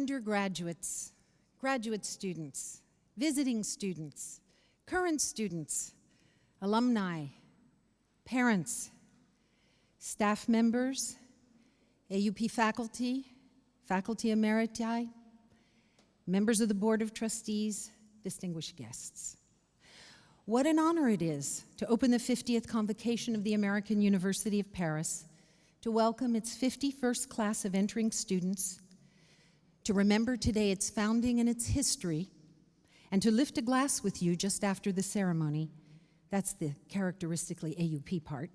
undergraduates, graduate students, visiting students, current students, alumni, parents, staff members, AUP faculty, faculty emeriti, members of the Board of Trustees, distinguished guests. What an honor it is to open the 50th Convocation of the American University of Paris, to welcome its 51st class of entering students, to remember today its founding and its history, and to lift a glass with you just after the ceremony, that's the characteristically AUP part,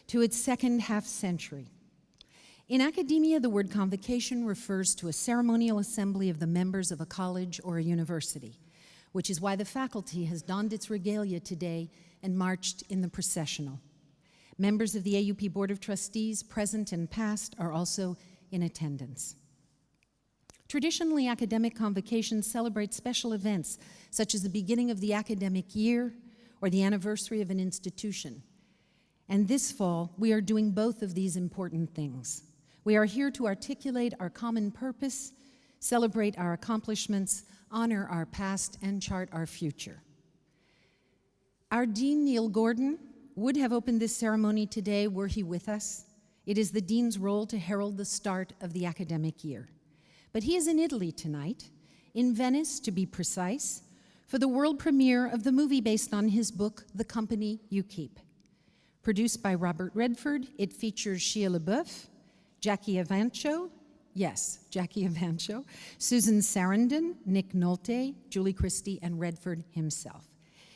to its second half-century. In academia, the word convocation refers to a ceremonial assembly of the members of a college or a university, which is why the faculty has donned its regalia today and marched in the processional. Members of the AUP Board of Trustees, present and past, are also in attendance. Traditionally, academic convocations celebrate special events, such as the beginning of the academic year or the anniversary of an institution. And this fall, we are doing both of these important things. We are here to articulate our common purpose, celebrate our accomplishments, honor our past, and chart our future. Our Dean, Neil Gordon, would have opened this ceremony today were he with us. It is the Dean's role to herald the start of the academic year. But he is in Italy tonight, in Venice to be precise, for the world premiere of the movie based on his book, The Company You Keep. Produced by Robert Redford, it features Shia LaBeouf, Jackie Evancho, Susan Sarandon, Nick Nolte, Julie Christie, and Redford himself.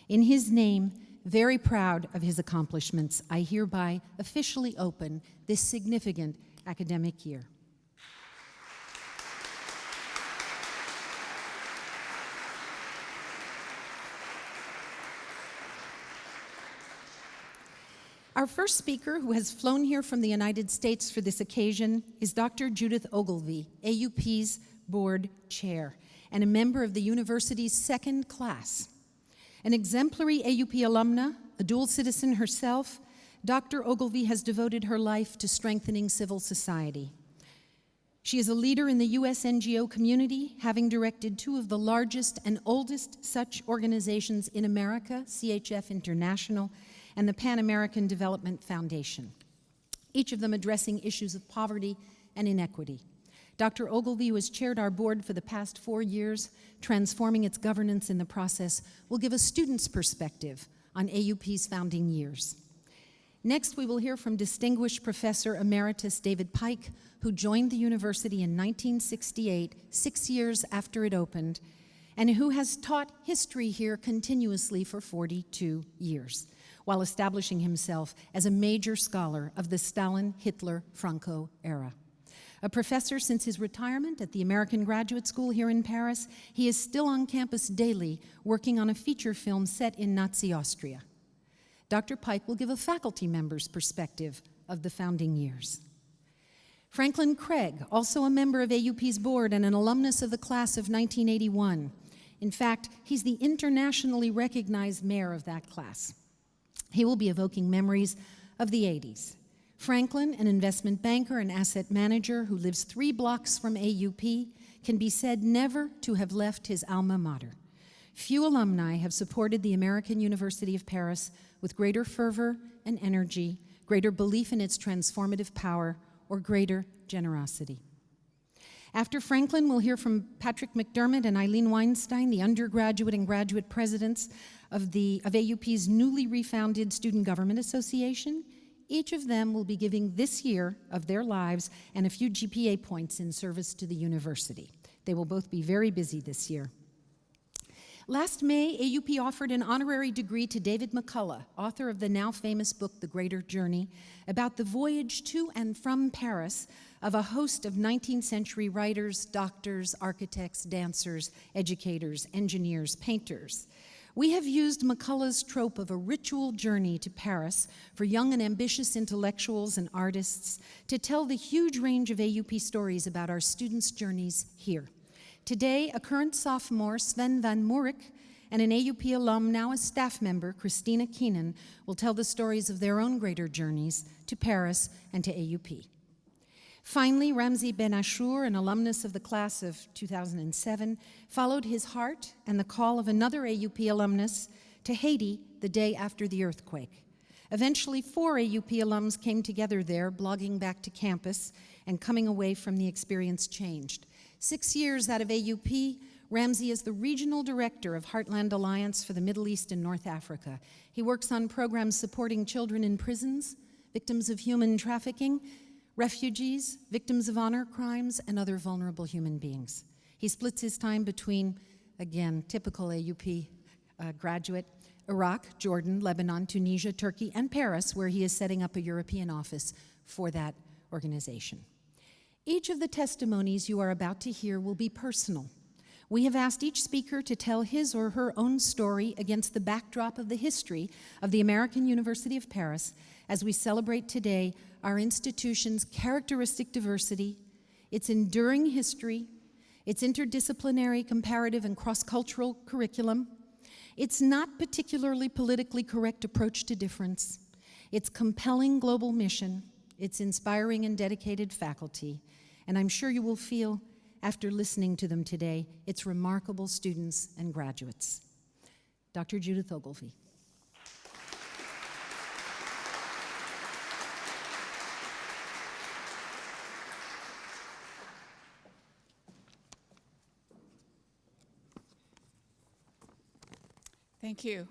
In his name, very proud of his accomplishments, I hereby officially open this significant academic year. Our first speaker, who has flown here from the United States for this occasion, is Dr. Judith Ogilvie, AUP's board chair, and a member of the university's second class. An exemplary AUP alumna, a dual citizen herself, Dr. Ogilvie has devoted her life to strengthening civil society. She is a leader in the U.S. NGO community, having directed two of the largest and oldest such organizations in America, CHF International and the Pan American Development Foundation, each of them addressing issues of poverty and inequity. Dr. Ogilvie, who has chaired our board for the past 4 years, transforming its governance in the process, will give a student's perspective on AUP's founding years. Next, we will hear from distinguished Professor Emeritus David Pike, who joined the university in 1968, 6 years after it opened, and who has taught history here continuously for 42 years, while establishing himself as a major scholar of the Stalin-Hitler-Franco era. A professor since his retirement at the American Graduate School here in Paris, he is still on campus daily working on a feature film set in Nazi Austria. Dr. Pike will give a faculty member's perspective of the founding years. Franklin Craig, also a member of AUP's board and an alumnus of the class of 1981. In fact, he's the internationally recognized mayor of that class. He will be evoking memories of the 80s. Franklin, an investment banker and asset manager who lives 3 blocks from AUP, can be said never to have left his alma mater. Few alumni have supported the American University of Paris with greater fervor and energy, greater belief in its transformative power, or greater generosity. After Franklin, we'll hear from Patrick McDermott and Eileen Weinstein, the undergraduate and graduate presidents of AUP's newly refounded Student Government Association. Each of them will be giving this year of their lives and a few GPA points in service to the university. They will both be very busy this year. Last May, AUP offered an honorary degree to David McCullough, author of the now famous book, The Greater Journey, about the voyage to and from Paris of a host of 19th century writers, doctors, architects, dancers, educators, engineers, painters. We have used McCullough's trope of a ritual journey to Paris for young and ambitious intellectuals and artists to tell the huge range of AUP stories about our students' journeys here. Today, a current sophomore, Sven van Mourik, and an AUP alum, now a staff member, Kristina Keenan, will tell the stories of their own greater journeys to Paris and to AUP. Finally, Ramsey Ben-Achour, an alumnus of the class of 2007, followed his heart and the call of another AUP alumnus to Haiti the day after the earthquake. Eventually, 4 AUP alums came together there, blogging back to campus and coming away from the experience changed. 6 years out of AUP, Ramsey is the Regional Director of Heartland Alliance for the Middle East and North Africa. He works on programs supporting children in prisons, victims of human trafficking, refugees, victims of honor crimes, and other vulnerable human beings. He splits his time between, again, typical AUP graduate, Iraq, Jordan, Lebanon, Tunisia, Turkey, and Paris, where he is setting up a European office for that organization. Each of the testimonies you are about to hear will be personal. We have asked each speaker to tell his or her own story against the backdrop of the history of the American University of Paris as we celebrate today our institution's characteristic diversity, its enduring history, its interdisciplinary, comparative, and cross-cultural curriculum, its not particularly politically correct approach to difference, its compelling global mission, its inspiring and dedicated faculty, and I'm sure you will feel, after listening to them today, its remarkable students and graduates. Dr. Judith Ogilvie. Thank you.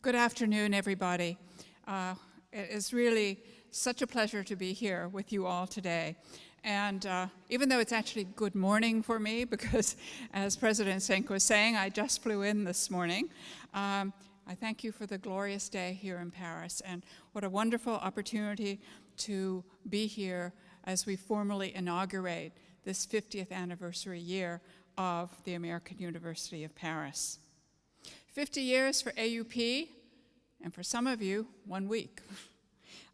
Good afternoon, everybody. It is really such a pleasure to be here with you all today. And even though it's actually good morning for me, because as President Schenck was saying, I just flew in this morning, I thank you for the glorious day here in Paris. And what a wonderful opportunity to be here as we formally inaugurate this 50th anniversary year of the American University of Paris. 50 years for AUP, and for some of you, 1 week.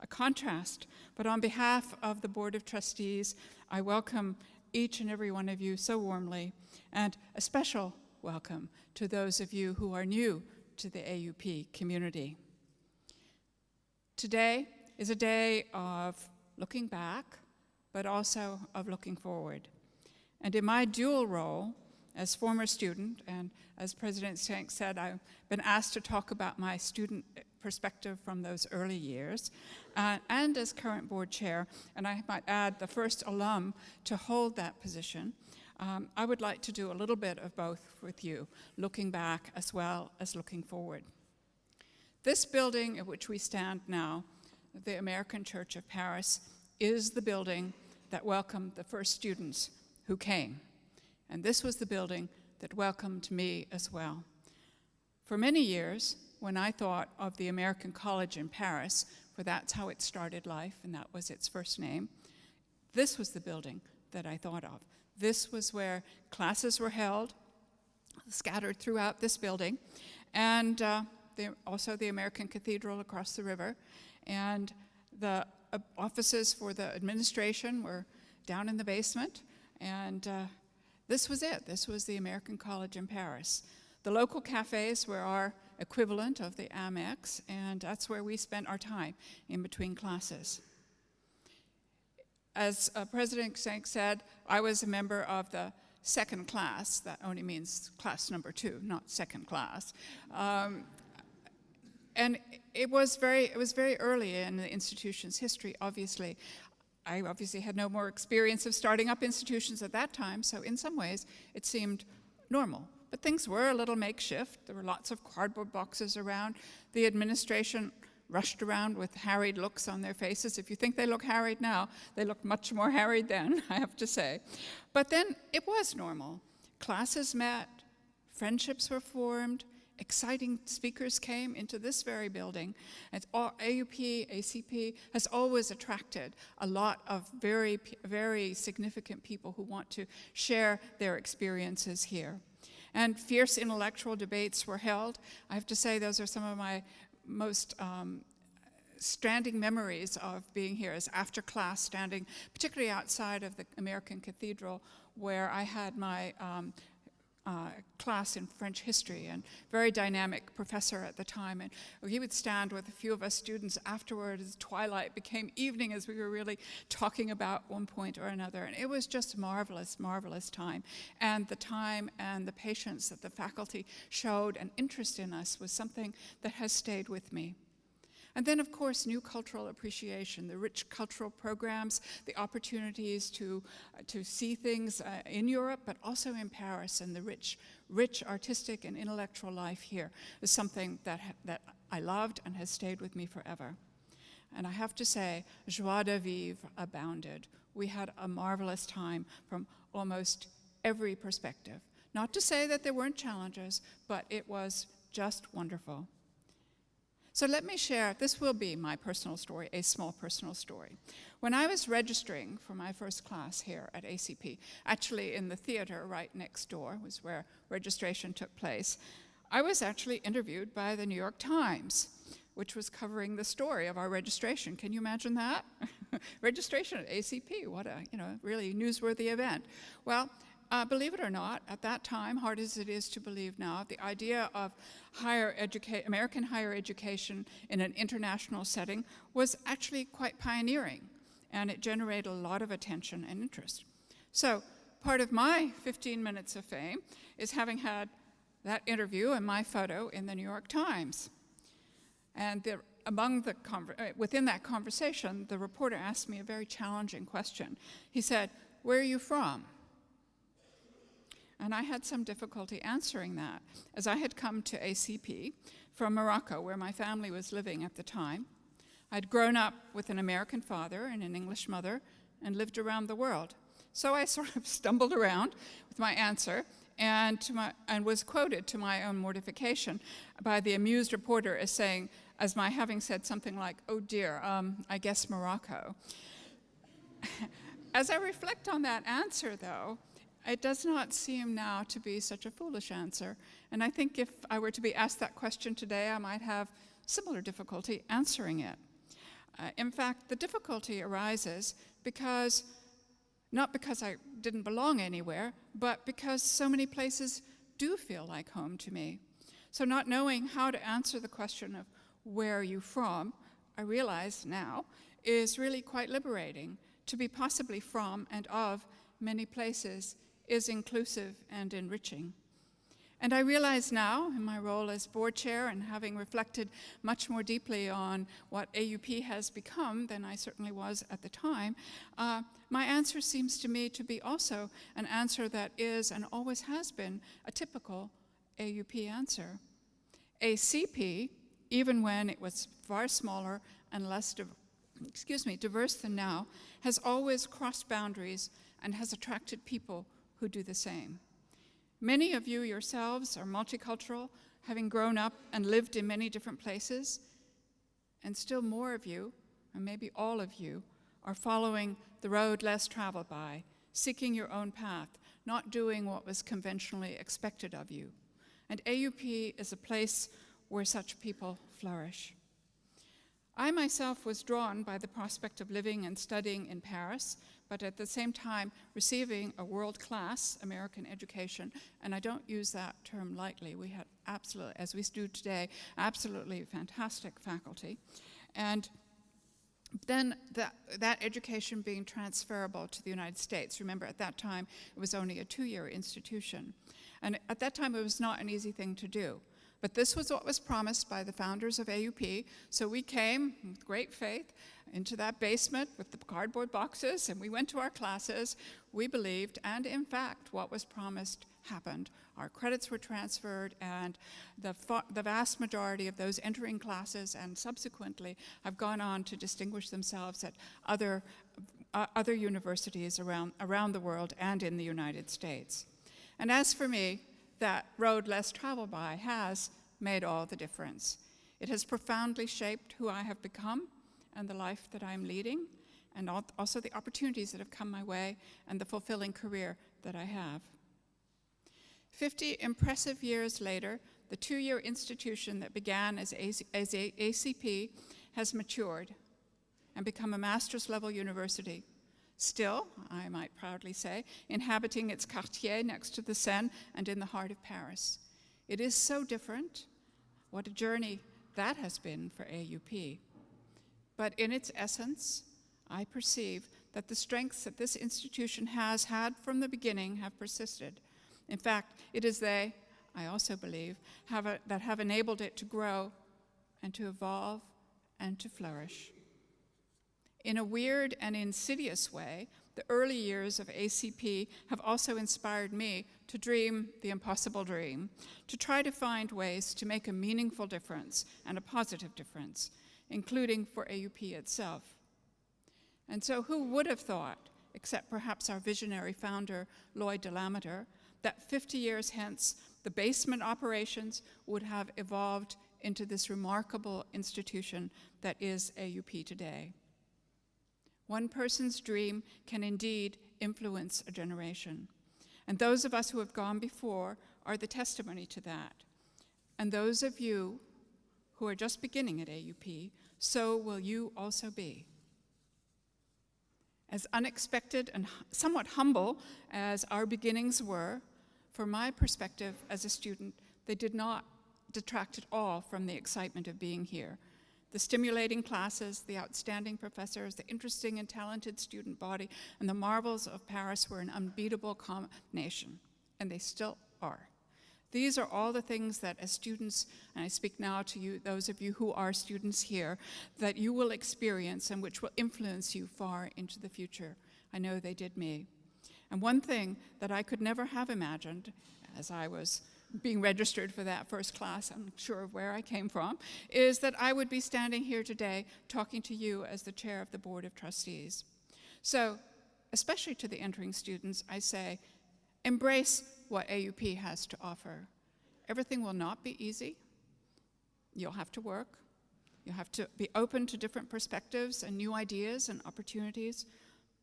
A contrast, but on behalf of the Board of Trustees, I welcome each and every one of you so warmly, and a special welcome to those of you who are new to the AUP community. Today is a day of looking back, but also of looking forward. And in my dual role as former student, and as President Schenck said, I've been asked to talk about my student perspective from those early years, and as current board chair, and I might add the first alum to hold that position, I would like to do a little bit of both with you, looking back as well as looking forward. This building in which we stand now, the American Church of Paris, is the building that welcomed the first students who came. And this was the building that welcomed me as well. For many years, when I thought of the American College in Paris, for that's how it started life, and that was its first name, this was the building that I thought of. This was where classes were held, scattered throughout this building, and also the American Cathedral across the river, and the offices for the administration were down in the basement, and this was it. This was the American College in Paris. The local cafes were our equivalent of the Amex, and that's where we spent our time in between classes. As President Schenck said, I was a member of the second class. That only means class number 2, not second class. And it was very early in the institution's history, obviously. I obviously had no more experience of starting up institutions at that time, so in some ways it seemed normal. But things were a little makeshift. There were lots of cardboard boxes around. The administration rushed around with harried looks on their faces. If you think they look harried now, they looked much more harried then, I have to say. But then it was normal. Classes met, friendships were formed, exciting speakers came into this very building. And AUP, ACP has always attracted a lot of very, very significant people who want to share their experiences here. And fierce intellectual debates were held. I have to say those are some of my most standing memories of being here, as after class standing, particularly outside of the American Cathedral, where I had my class in French history, and very dynamic professor at the time. And he would stand with a few of us students afterward as twilight became evening, as we were really talking about one point or another. And it was just marvelous, marvelous time. And the time and the patience that the faculty showed and interest in us was something that has stayed with me. And then, of course, new cultural appreciation, the rich cultural programs, the opportunities to see things in Europe, but also in Paris, and the rich artistic and intellectual life here is something that I loved and has stayed with me forever. And I have to say, joie de vivre abounded. We had a marvelous time from almost every perspective. Not to say that there weren't challenges, but it was just wonderful. So let me share, this will be my personal story, a small personal story. When I was registering for my first class here at ACP, actually in the theater right next door was where registration took place, I was actually interviewed by the New York Times, which was covering the story of our registration. Can you imagine that? Registration at ACP, what a really newsworthy event. Well, believe it or not, at that time, hard as it is to believe now, the idea of American higher education in an international setting was actually quite pioneering, and it generated a lot of attention and interest. So part of my 15 minutes of fame is having had that interview and my photo in the New York Times. And within that conversation, the reporter asked me a very challenging question. He said, "Where are you from?" And I had some difficulty answering that, as I had come to ACP from Morocco, where my family was living at the time. I'd grown up with an American father and an English mother and lived around the world. So I sort of stumbled around with my answer and was quoted, to my own mortification, by the amused reporter as saying, as my having said something like, "Oh dear, I guess Morocco." As I reflect on that answer, though, it does not seem now to be such a foolish answer. And I think if I were to be asked that question today, I might have similar difficulty answering it. In fact, the difficulty arises not because I didn't belong anywhere, but because so many places do feel like home to me. So not knowing how to answer the question of where are you from, I realize now, is really quite liberating. To be possibly from and of many places is inclusive and enriching. And I realize now, in my role as board chair and having reflected much more deeply on what AUP has become than I certainly was at the time, my answer seems to me to be also an answer that is and always has been a typical AUP answer. ACP, even when it was far smaller and less diverse than now, has always crossed boundaries and has attracted people who do the same. Many of you yourselves are multicultural, having grown up and lived in many different places, and still more of you, or maybe all of you, are following the road less traveled by, seeking your own path, not doing what was conventionally expected of you. And AUP is a place where such people flourish. I myself was drawn by the prospect of living and studying in Paris, but at the same time receiving a world-class American education, and I don't use that term lightly. We had absolutely, as we do today, absolutely fantastic faculty. And then that education being transferable to the United States. Remember, at that time, it was only a 2-year institution. And at that time, it was not an easy thing to do. But this was what was promised by the founders of AUP, so we came with great faith into that basement with the cardboard boxes, and we went to our classes. We believed, and in fact, what was promised happened. Our credits were transferred, and the vast majority of those entering classes and subsequently have gone on to distinguish themselves at other universities around the world and in the United States. And as for me, that road less traveled by has made all the difference. It has profoundly shaped who I have become and the life that I'm leading, and also the opportunities that have come my way and the fulfilling career that I have. 50 impressive years later, the 2-year institution that began as ACP has matured and become a master's level university, Still, I might proudly say, inhabiting its quartier next to the Seine and in the heart of Paris. It is so different. What a journey that has been for AUP. But in its essence, I perceive that the strengths that this institution has had from the beginning have persisted. In fact, it is they, I also believe, that have enabled it to grow and to evolve and to flourish. In a weird and insidious way, the early years of ACP have also inspired me to dream the impossible dream, to try to find ways to make a meaningful difference and a positive difference, including for AUP itself. And so who would have thought, except perhaps our visionary founder, Lloyd DeLameter, that 50 years hence, the basement operations would have evolved into this remarkable institution that is AUP today. One person's dream can indeed influence a generation. And those of us who have gone before are the testimony to that. And those of you who are just beginning at AUP, so will you also be. As unexpected and somewhat humble as our beginnings were, from my perspective as a student, they did not detract at all from the excitement of being here. The stimulating classes, the outstanding professors, the interesting and talented student body, and the marvels of Paris were an unbeatable combination, and they still are. These are all the things that as students, and I speak now to you, those of you who are students here, that you will experience and which will influence you far into the future. I know they did me. And one thing that I could never have imagined as I was being registered for that first class, I'm sure of where I came from, is that I would be standing here today talking to you as the chair of the Board of Trustees. So, especially to the entering students, I say, embrace what AUP has to offer. Everything will not be easy. You'll have to work. You'll have to be open to different perspectives and new ideas and opportunities.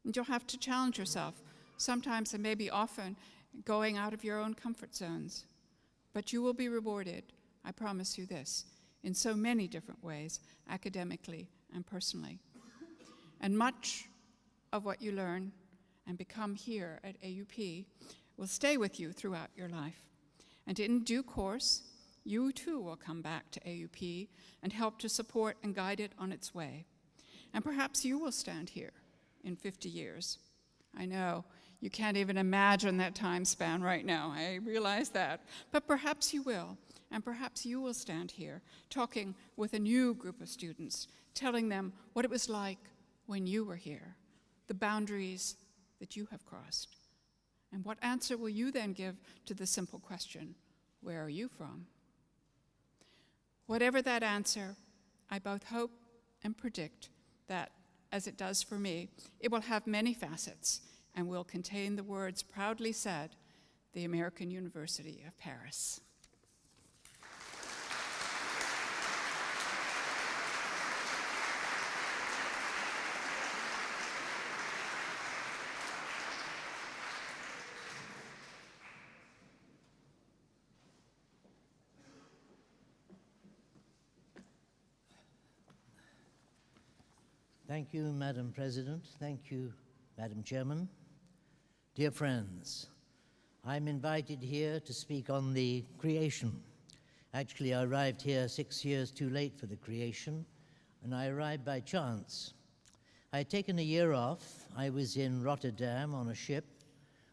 And you'll have to challenge yourself, sometimes and maybe often, going out of your own comfort zones. But you will be rewarded, I promise you this, in so many different ways, academically and personally. And much of what you learn and become here at AUP will stay with you throughout your life. And in due course, you too will come back to AUP and help to support and guide it on its way. And perhaps you will stand here in 50 years. I know you can't even imagine that time span right now. I realize that. But perhaps you will. And perhaps you will stand here talking with a new group of students, telling them what it was like when you were here, the boundaries that you have crossed. And what answer will you then give to the simple question, where are you from? Whatever that answer, I both hope and predict that, as it does for me, it will have many facets and will contain the words proudly said, the American University of Paris. Thank you, Madam President. Thank you, Madam Chairman. Dear friends, I'm invited here to speak on the creation. Actually, I arrived here 6 years too late for the creation, and I arrived by chance. I had taken a year off. I was in Rotterdam on a ship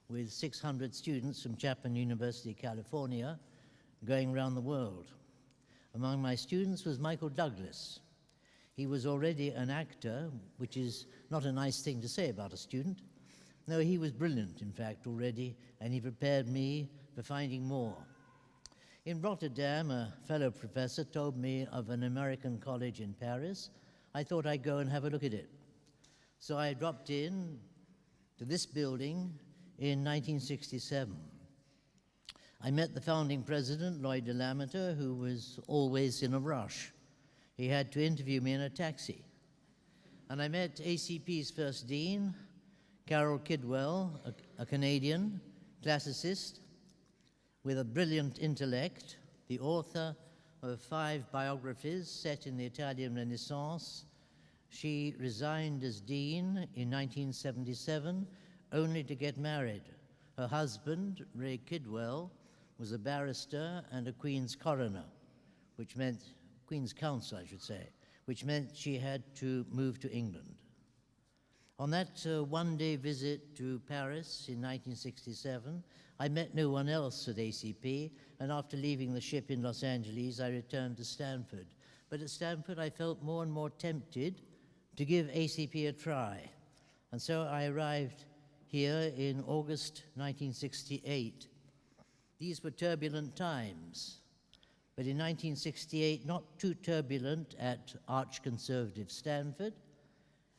with 600 students from Chapman University, California, going around the world. Among my students was Michael Douglas. He was already an actor, which is not a nice thing to say about a student. No, he was brilliant, in fact, already, and he prepared me for finding more. In Rotterdam, a fellow professor told me of an American college in Paris. I thought I'd go and have a look at it. So I dropped in to this building in 1967. I met the founding president, Lloyd DeLameter, who was always in a rush. He had to interview me in a taxi. And I met ACP's first dean, Carol Kidwell, a Canadian classicist with a brilliant intellect, the author of 5 biographies set in the Italian Renaissance, She resigned as dean in 1977, only to get married. Her husband, Ray Kidwell, was a barrister and a Queen's coroner, which meant, Queen's counsel, I should say, which meant she had to move to England. On that one-day visit to Paris in 1967, I met no one else at ACP, and after leaving the ship in Los Angeles, I returned to Stanford. But at Stanford, I felt more and more tempted to give ACP a try. And so I arrived here in August 1968. These were turbulent times, but in 1968, not too turbulent at arch-conservative Stanford,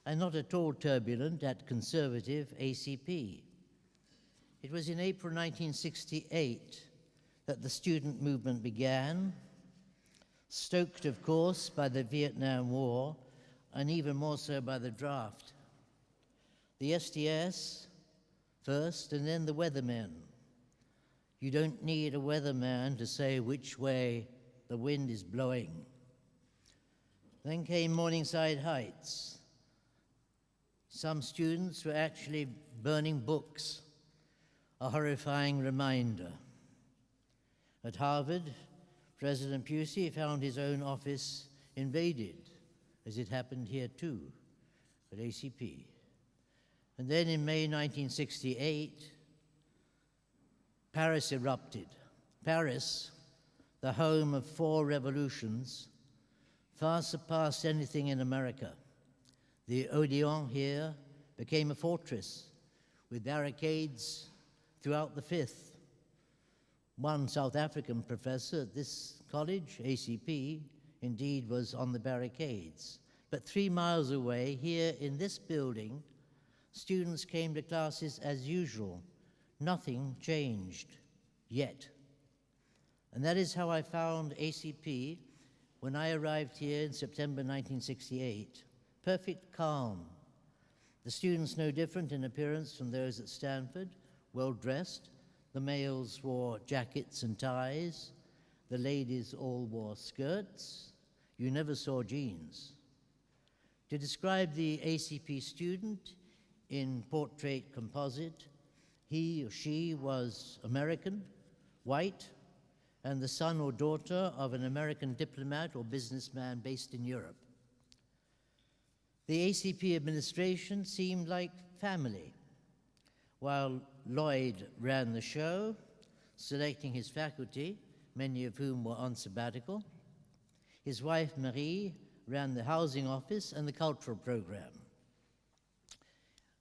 and not at all turbulent at conservative ACP. It was in April 1968 that the student movement began, stoked, of course, by the Vietnam War, and even more so by the draft. The SDS first, and then the weathermen. You don't need a weatherman to say which way the wind is blowing. Then came Morningside Heights. Some students were actually burning books, a horrifying reminder. At Harvard, President Pusey found his own office invaded, as it happened here too, at ACP. And then in May 1968, Paris erupted. Paris, the home of 4 revolutions, far surpassed anything in America. The Odeon here became a fortress with barricades throughout the Fifth. One South African professor at this college, ACP, indeed was on the barricades. But 3 miles away, here in this building, students came to classes as usual. Nothing changed yet. And that is how I found ACP when I arrived here in September 1968. Perfect calm. The students no different in appearance from those at Stanford, well dressed. The males wore jackets and ties. The ladies all wore skirts. You never saw jeans. To describe the ACP student in portrait composite, he or she was American, white, and the son or daughter of an American diplomat or businessman based in Europe. The ACP administration seemed like family. While Lloyd ran the show, selecting his faculty, many of whom were on sabbatical, his wife Marie ran the housing office and the cultural program.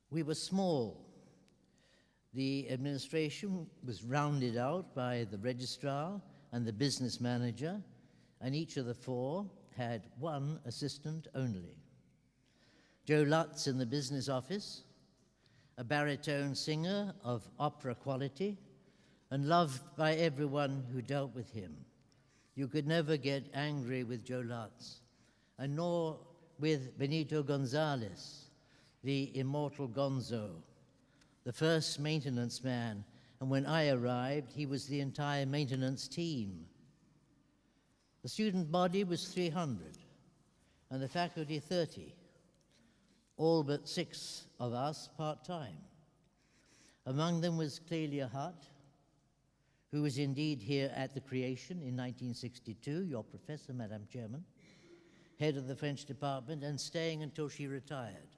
We were small. The administration was rounded out by the registrar and the business manager, and each of the 4 had 1 assistant only. Joe Lutz in the business office, a baritone singer of opera quality, and loved by everyone who dealt with him. You could never get angry with Joe Lutz, and nor with Benito Gonzalez, the immortal Gonzo, the first maintenance man, and when I arrived, he was the entire maintenance team. The student body was 300, and the faculty 30. All but 6 of us part-time. Among them was Clelia Hutt, who was indeed here at the creation in 1962, your professor, Madam Chairman, head of the French department, and staying until she retired.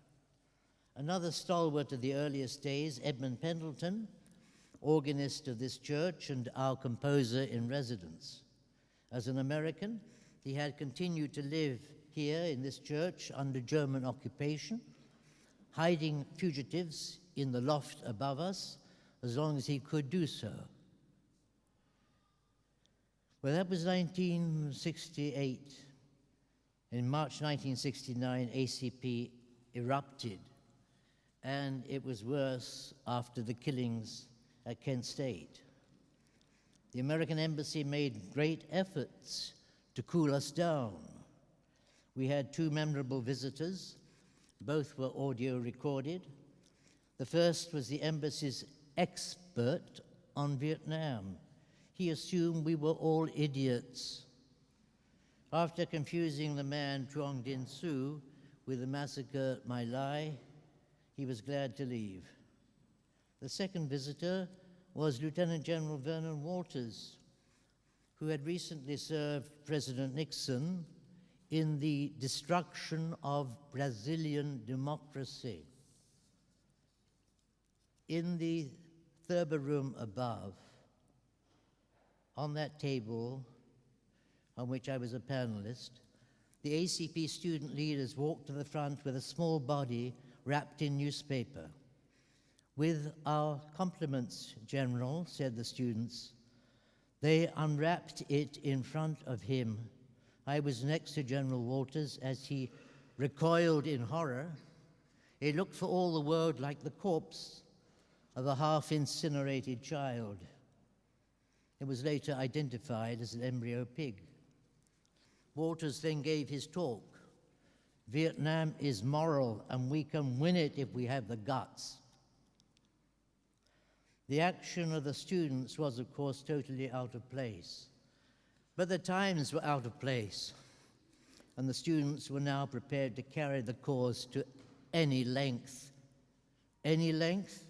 Another stalwart of the earliest days, Edmund Pendleton, organist of this church and our composer in residence. As an American, he had continued to live here in this church under German occupation, hiding fugitives in the loft above us as long as he could do so. Well, that was 1968. In March 1969, ACP erupted, and it was worse after the killings at Kent State. The American embassy made great efforts to cool us down. We had 2 memorable visitors. Both were audio recorded. The first was the embassy's expert on Vietnam. He assumed we were all idiots. After confusing the man Truong Dinh Su with the massacre at My Lai, he was glad to leave. The second visitor was Lieutenant General Vernon Walters, who had recently served President Nixon in the destruction of Brazilian democracy. In the Thurber room above, on that table on which I was a panelist, the ACP student leaders walked to the front with a small body wrapped in newspaper. "With our compliments, General," said the students. They unwrapped it in front of him. I was next to General Walters as he recoiled in horror. It looked for all the world like the corpse of a half-incinerated child. It was later identified as an embryo pig. Walters then gave his talk. "Vietnam is moral, and we can win it if we have the guts." The action of the students was, of course, totally out of place. But the times were out of place, and the students were now prepared to carry the cause to any length. Any length?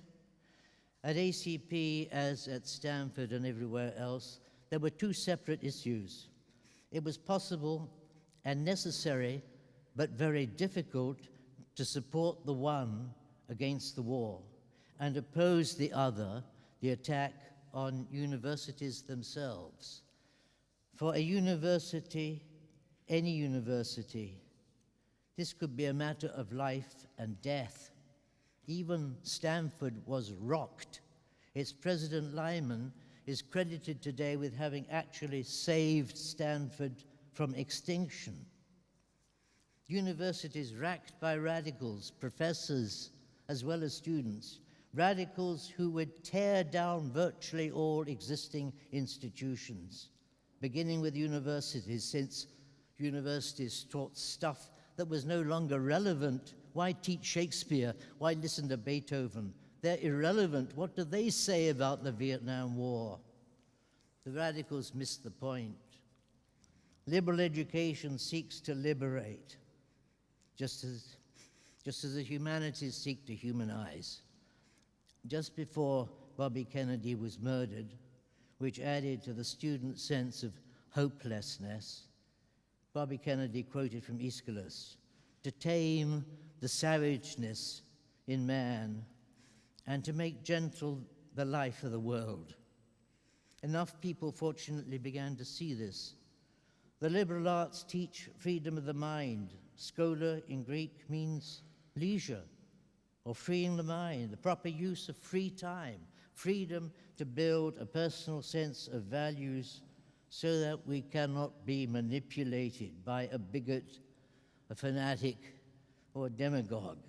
At ACP, as at Stanford and everywhere else, there were two separate issues. It was possible and necessary, but very difficult, to support the one against the war and oppose the other, the attack on universities themselves. For a university, any university, this could be a matter of life and death. Even Stanford was rocked. Its President Lyman is credited today with having actually saved Stanford from extinction. Universities racked by radicals, professors, as well as students, radicals who would tear down virtually all existing institutions, beginning with universities, since universities taught stuff that was no longer relevant. Why teach Shakespeare? Why listen to Beethoven? They're irrelevant. What do they say about the Vietnam War? The radicals missed the point. Liberal education seeks to liberate, just as the humanities seek to humanize. Just before Bobby Kennedy was murdered, which added to the student sense of hopelessness, Bobby Kennedy quoted from Aeschylus, "To tame the savageness in man and to make gentle the life of the world." Enough people, fortunately, began to see this. The liberal arts teach freedom of the mind. Schola in Greek means leisure, or freeing the mind, the proper use of free time, freedom to build a personal sense of values so that we cannot be manipulated by a bigot, a fanatic, or a demagogue.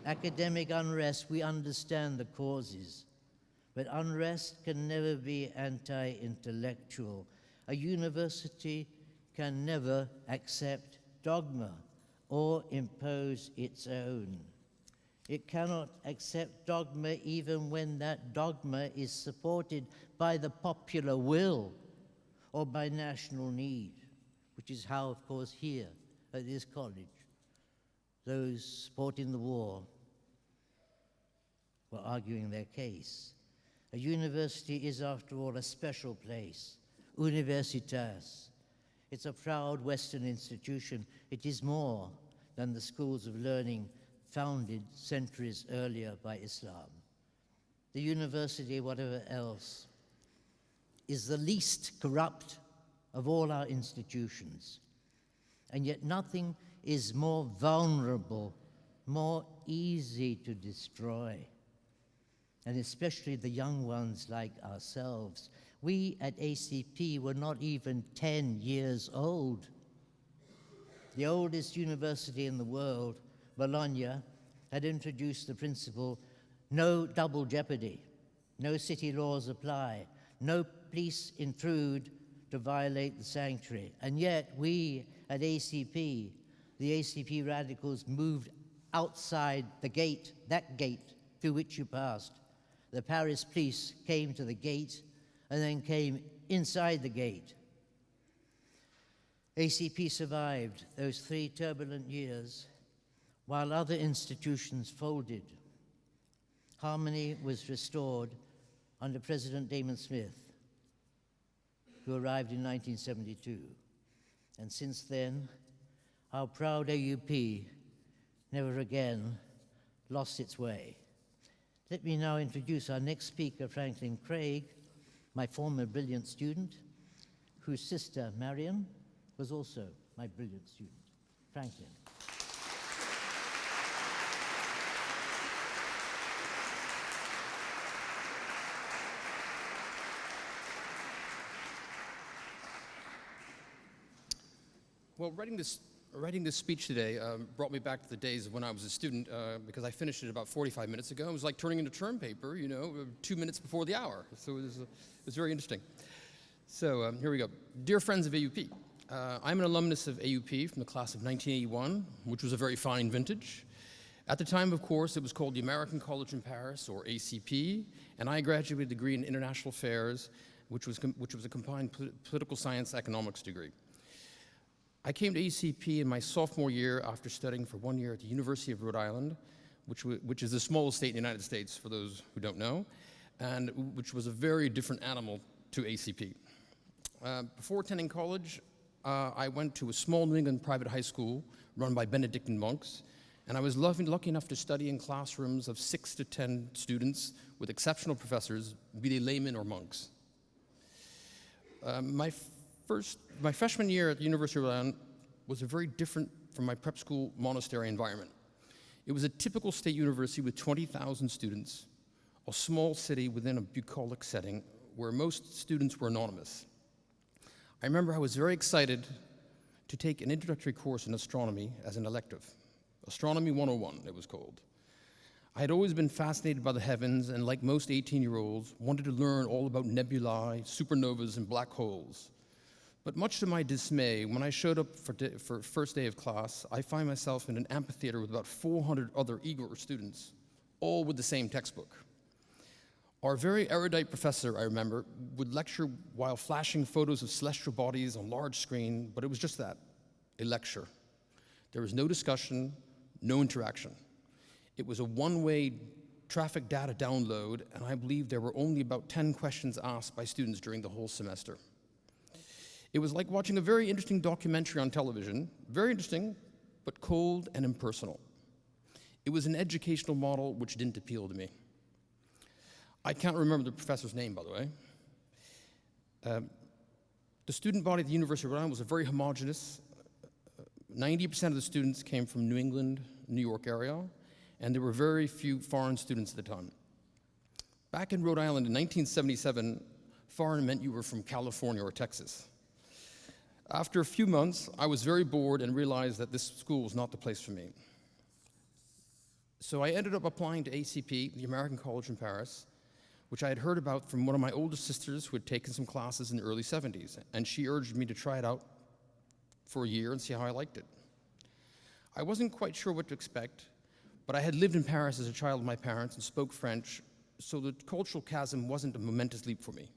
Academic unrest, we understand the causes, but unrest can never be anti-intellectual. A university can never accept dogma or impose its own. It cannot accept dogma even when that dogma is supported by the popular will or by national need, which is how, of course, here at this college, those supporting the war were arguing their case. A university is, after all, a special place, universitas. It's a proud Western institution. It is more than the schools of learning founded centuries earlier by Islam. The university, whatever else, is the least corrupt of all our institutions. And yet nothing is more vulnerable, more easy to destroy, and especially the young ones like ourselves. We at ACP were not even 10 years old. The oldest university in the world, Bologna, had introduced the principle, no double jeopardy, no city laws apply, no police intrude to violate the sanctuary. And yet we at ACP, the ACP radicals, moved outside the gate, that gate through which you passed. The Paris police came to the gate and then came inside the gate. ACP survived those 3 turbulent years while other institutions folded. Harmony was restored under President Damon Smith, who arrived in 1972. And since then, our proud AUP never again lost its way. Let me now introduce our next speaker, Franklin Craig, my former brilliant student, whose sister, Marion, was also my brilliant student. Franklin. Well, writing this speech today brought me back to the days of when I was a student because I finished it about 45 minutes ago. It was like turning in a term paper, 2 minutes before the hour. So it was very interesting. So here we go. Dear friends of AUP, I'm an alumnus of AUP from the class of 1981, which was a very fine vintage. At the time, of course, it was called the American College in Paris, or ACP, and I graduated with a degree in International Affairs, which was a combined political science economics degree. I came to ACP in my sophomore year after studying for 1 year at the University of Rhode Island, which is the smallest state in the United States, for those who don't know, and which was a very different animal to ACP. Before attending college, I went to a small New England private high school run by Benedictine monks, and I was lucky enough to study in classrooms of 6 to 10 students with exceptional professors, be they laymen or monks. My freshman year at the University of Rhode Island was very different from my prep school monastery environment. It was a typical state university with 20,000 students, a small city within a bucolic setting where most students were anonymous. I remember I was very excited to take an introductory course in astronomy as an elective. Astronomy 101, it was called. I had always been fascinated by the heavens and, like most 18-year-olds, wanted to learn all about nebulae, supernovas, and black holes. But much to my dismay, when I showed up for first day of class, I find myself in an amphitheater with about 400 other eager students, all with the same textbook. Our very erudite professor, I remember, would lecture while flashing photos of celestial bodies on large screen, but it was just that, a lecture. There was no discussion, no interaction. It was a one-way traffic data download, and I believe there were only about 10 questions asked by students during the whole semester. It was like watching a very interesting documentary on television, very interesting, but cold and impersonal. It was an educational model which didn't appeal to me. I can't remember the professor's name, by the way. The student body at the University of Rhode Island was a very homogeneous. 90% of the students came from New England, New York area, and there were very few foreign students at the time. Back in Rhode Island in 1977, foreign meant you were from California or Texas. After a few months, I was very bored and realized that this school was not the place for me. So I ended up applying to ACP, the American College in Paris, which I had heard about from one of my older sisters who had taken some classes in the early 70s, and she urged me to try it out for a year and see how I liked it. I wasn't quite sure what to expect, but I had lived in Paris as a child with my parents and spoke French, so the cultural chasm wasn't a momentous leap for me.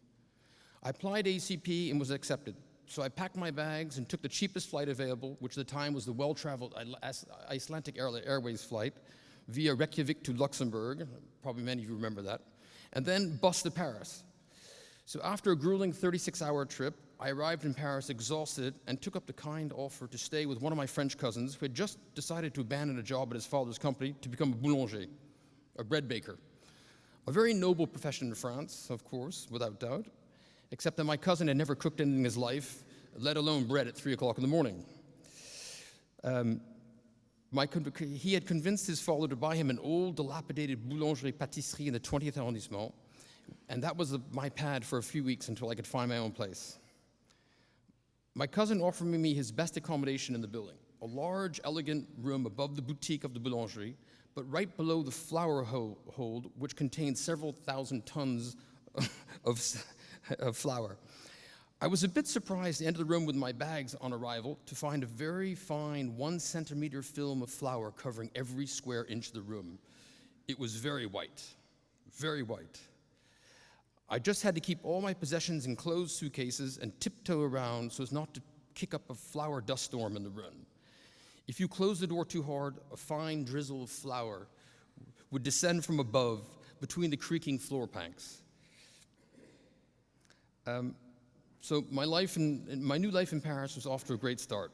I applied to ACP and was accepted. So I packed my bags and took the cheapest flight available, which at the time was the well-traveled Icelandic Airways flight via Reykjavik to Luxembourg. Probably many of you remember that. And then bus to Paris. So after a grueling 36-hour trip, I arrived in Paris exhausted and took up the kind offer to stay with one of my French cousins who had just decided to abandon a job at his father's company to become a boulanger, a bread baker. A very noble profession in France, of course, without doubt, except that my cousin had never cooked anything in his life, let alone bread at 3 o'clock in the morning. He had convinced his father to buy him an old, dilapidated boulangerie-pâtisserie in the 20th arrondissement, and that was my pad for a few weeks until I could find my own place. My cousin offered me his best accommodation in the building, a large, elegant room above the boutique of the boulangerie, but right below the flour hold, which contained several thousand tons of flour. I was a bit surprised to enter the room with my bags on arrival to find a very fine 1 centimeter film of flour covering every square inch of the room. It was very white, very white. I just had to keep all my possessions in closed suitcases and tiptoe around so as not to kick up a flour dust storm in the room. If you closed the door too hard, a fine drizzle of flour would descend from above between the creaking floor planks. So my new life in Paris was off to a great start.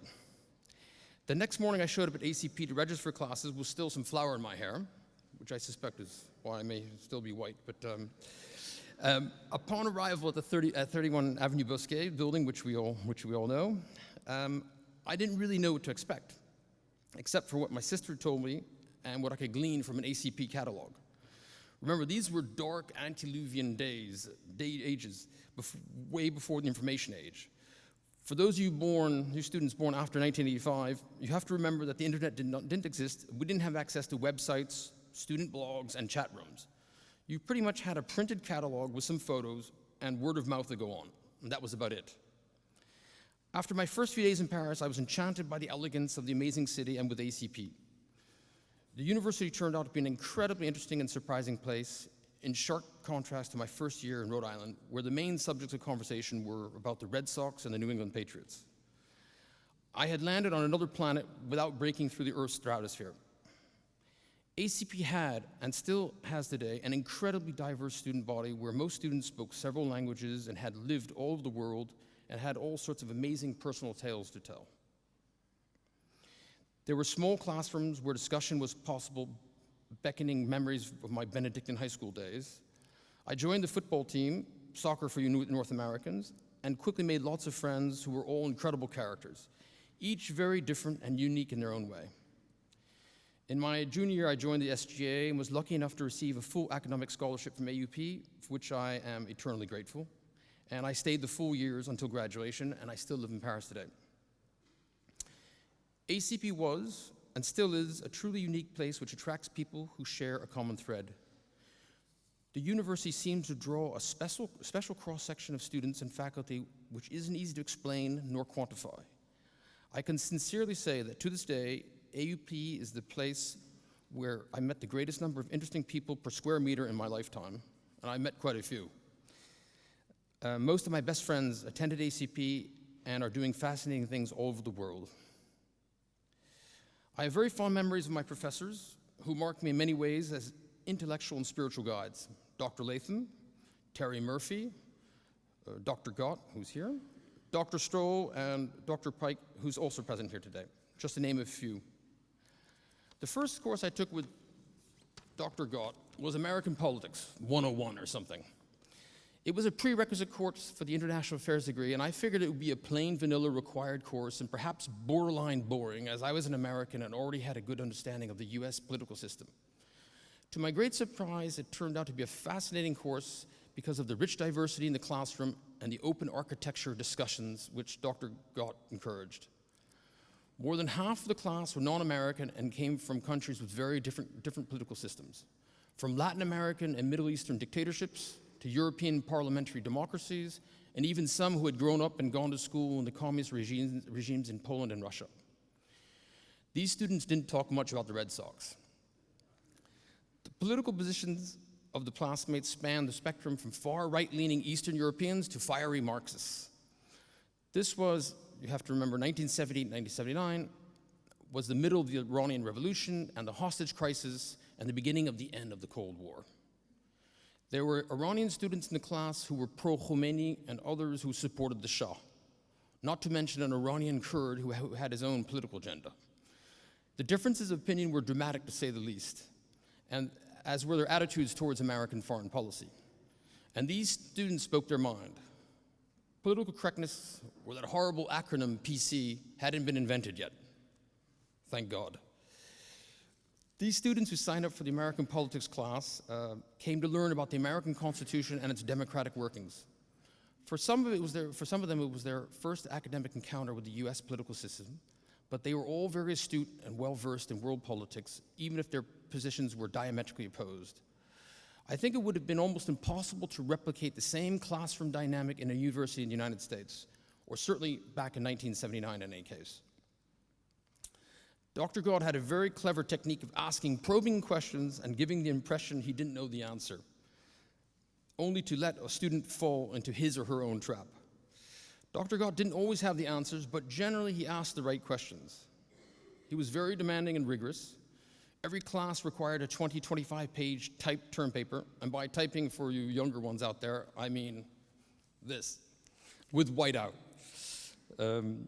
The next morning I showed up at ACP to register for classes with still some flour in my hair, which I suspect is why I may still be white. But upon arrival at the 31 Avenue Bosquet building, which we all know, I didn't really know what to expect, except for what my sister told me and what I could glean from an ACP catalog. Remember, these were dark antediluvian ages, way before the information age. For those of you students born after 1985, you have to remember that the internet didn't exist. We didn't have access to websites, student blogs, and chat rooms. You pretty much had a printed catalog with some photos and word of mouth to go on, and that was about it. After my first few days in Paris, I was enchanted by the elegance of the amazing city and with ACP. The university turned out to be an incredibly interesting and surprising place, in sharp contrast to my first year in Rhode Island, where the main subjects of conversation were about the Red Sox and the New England Patriots. I had landed on another planet without breaking through the Earth's stratosphere. ACP had, and still has today, an incredibly diverse student body where most students spoke several languages and had lived all over the world and had all sorts of amazing personal tales to tell. There were small classrooms where discussion was possible, beckoning memories of my Benedictine high school days. I joined the football team, soccer for you North Americans, and quickly made lots of friends who were all incredible characters, each very different and unique in their own way. In my junior year, I joined the SGA and was lucky enough to receive a full academic scholarship from AUP, for which I am eternally grateful. And I stayed the full years until graduation, and I still live in Paris today. ACP was, and still is, a truly unique place which attracts people who share a common thread. The university seems to draw a special cross-section of students and faculty which isn't easy to explain nor quantify. I can sincerely say that to this day, AUP is the place where I met the greatest number of interesting people per square meter in my lifetime, and I met quite a few. Most of my best friends attended ACP and are doing fascinating things all over the world. I have very fond memories of my professors, who marked me in many ways as intellectual and spiritual guides. Dr. Latham, Terry Murphy, Dr. Gott, who's here, Dr. Stroll, and Dr. Pike, who's also present here today, just to name a few. The first course I took with Dr. Gott was American Politics 101 or something. It was a prerequisite course for the International Affairs degree, and I figured it would be a plain vanilla required course and perhaps borderline boring, as I was an American and already had a good understanding of the US political system. To my great surprise, it turned out to be a fascinating course because of the rich diversity in the classroom and the open architecture discussions which Dr. Gott encouraged. More than half of the class were non-American and came from countries with very different political systems, from Latin American and Middle Eastern dictatorships to European parliamentary democracies, and even some who had grown up and gone to school in the communist regimes in Poland and Russia. These students didn't talk much about the Red Sox. The political positions of the classmates spanned the spectrum from far right-leaning Eastern Europeans to fiery Marxists. This was, you have to remember, 1978, 1979 was the middle of the Iranian Revolution and the hostage crisis and the beginning of the end of the Cold War. There were Iranian students in the class who were pro-Khomeini and others who supported the Shah, not to mention an Iranian Kurd who had his own political agenda. The differences of opinion were dramatic, to say the least, and as were their attitudes towards American foreign policy. And these students spoke their mind. Political correctness, or that horrible acronym PC, hadn't been invented yet. Thank God. These students who signed up for the American politics class came to learn about the American Constitution and its democratic workings. For some of them, it was their first academic encounter with the US political system, but they were all very astute and well-versed in world politics, even if their positions were diametrically opposed. I think it would have been almost impossible to replicate the same classroom dynamic in a university in the United States, or certainly back in 1979 in any case. Dr. Gott had a very clever technique of asking probing questions and giving the impression he didn't know the answer, only to let a student fall into his or her own trap. Dr. Gott didn't always have the answers, but generally he asked the right questions. He was very demanding and rigorous. Every class required a 25-page typed term paper, and by typing, for you younger ones out there, I mean this, with whiteout. And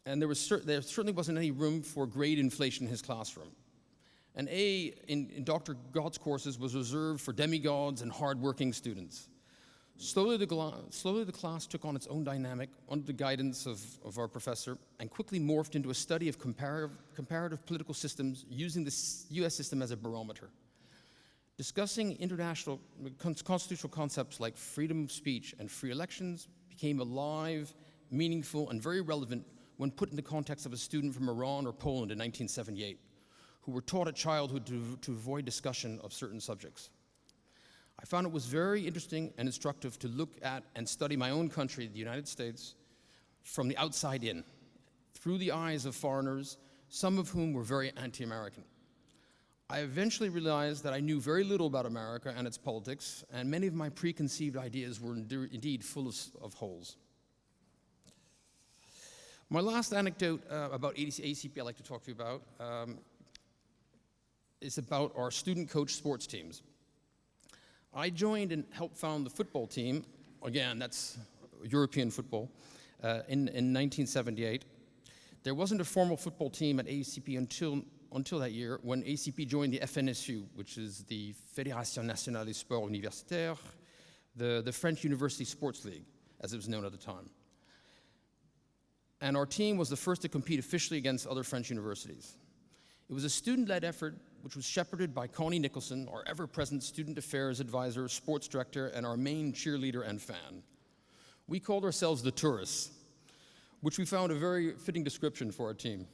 there certainly wasn't any room for grade inflation in his classroom. An A in Dr. Gott's courses was reserved for demigods and hard-working students. Slowly the class took on its own dynamic under the guidance of our professor and quickly morphed into a study of comparative political systems using the US system as a barometer. Discussing international constitutional concepts like freedom of speech and free elections became alive, meaningful, and very relevant when put in the context of a student from Iran or Poland in 1978, who were taught at childhood to avoid discussion of certain subjects. I found it was very interesting and instructive to look at and study my own country, the United States, from the outside in, through the eyes of foreigners, some of whom were very anti-American. I eventually realized that I knew very little about America and its politics, and many of my preconceived ideas were indeed full of holes. My last anecdote about ACP I'd like to talk to you about is about our student-coach sports teams. I joined and helped found the football team, again, that's European football, in 1978. There wasn't a formal football team at ACP until that year, when ACP joined the FNSU, which is the Fédération Nationale des Sports Universitaires, the French University Sports League, as it was known at the time. And our team was the first to compete officially against other French universities. It was a student-led effort which was shepherded by Connie Nicholson, our ever-present student affairs advisor, sports director, and our main cheerleader and fan. We called ourselves the Tourists, which we found a very fitting description for our team.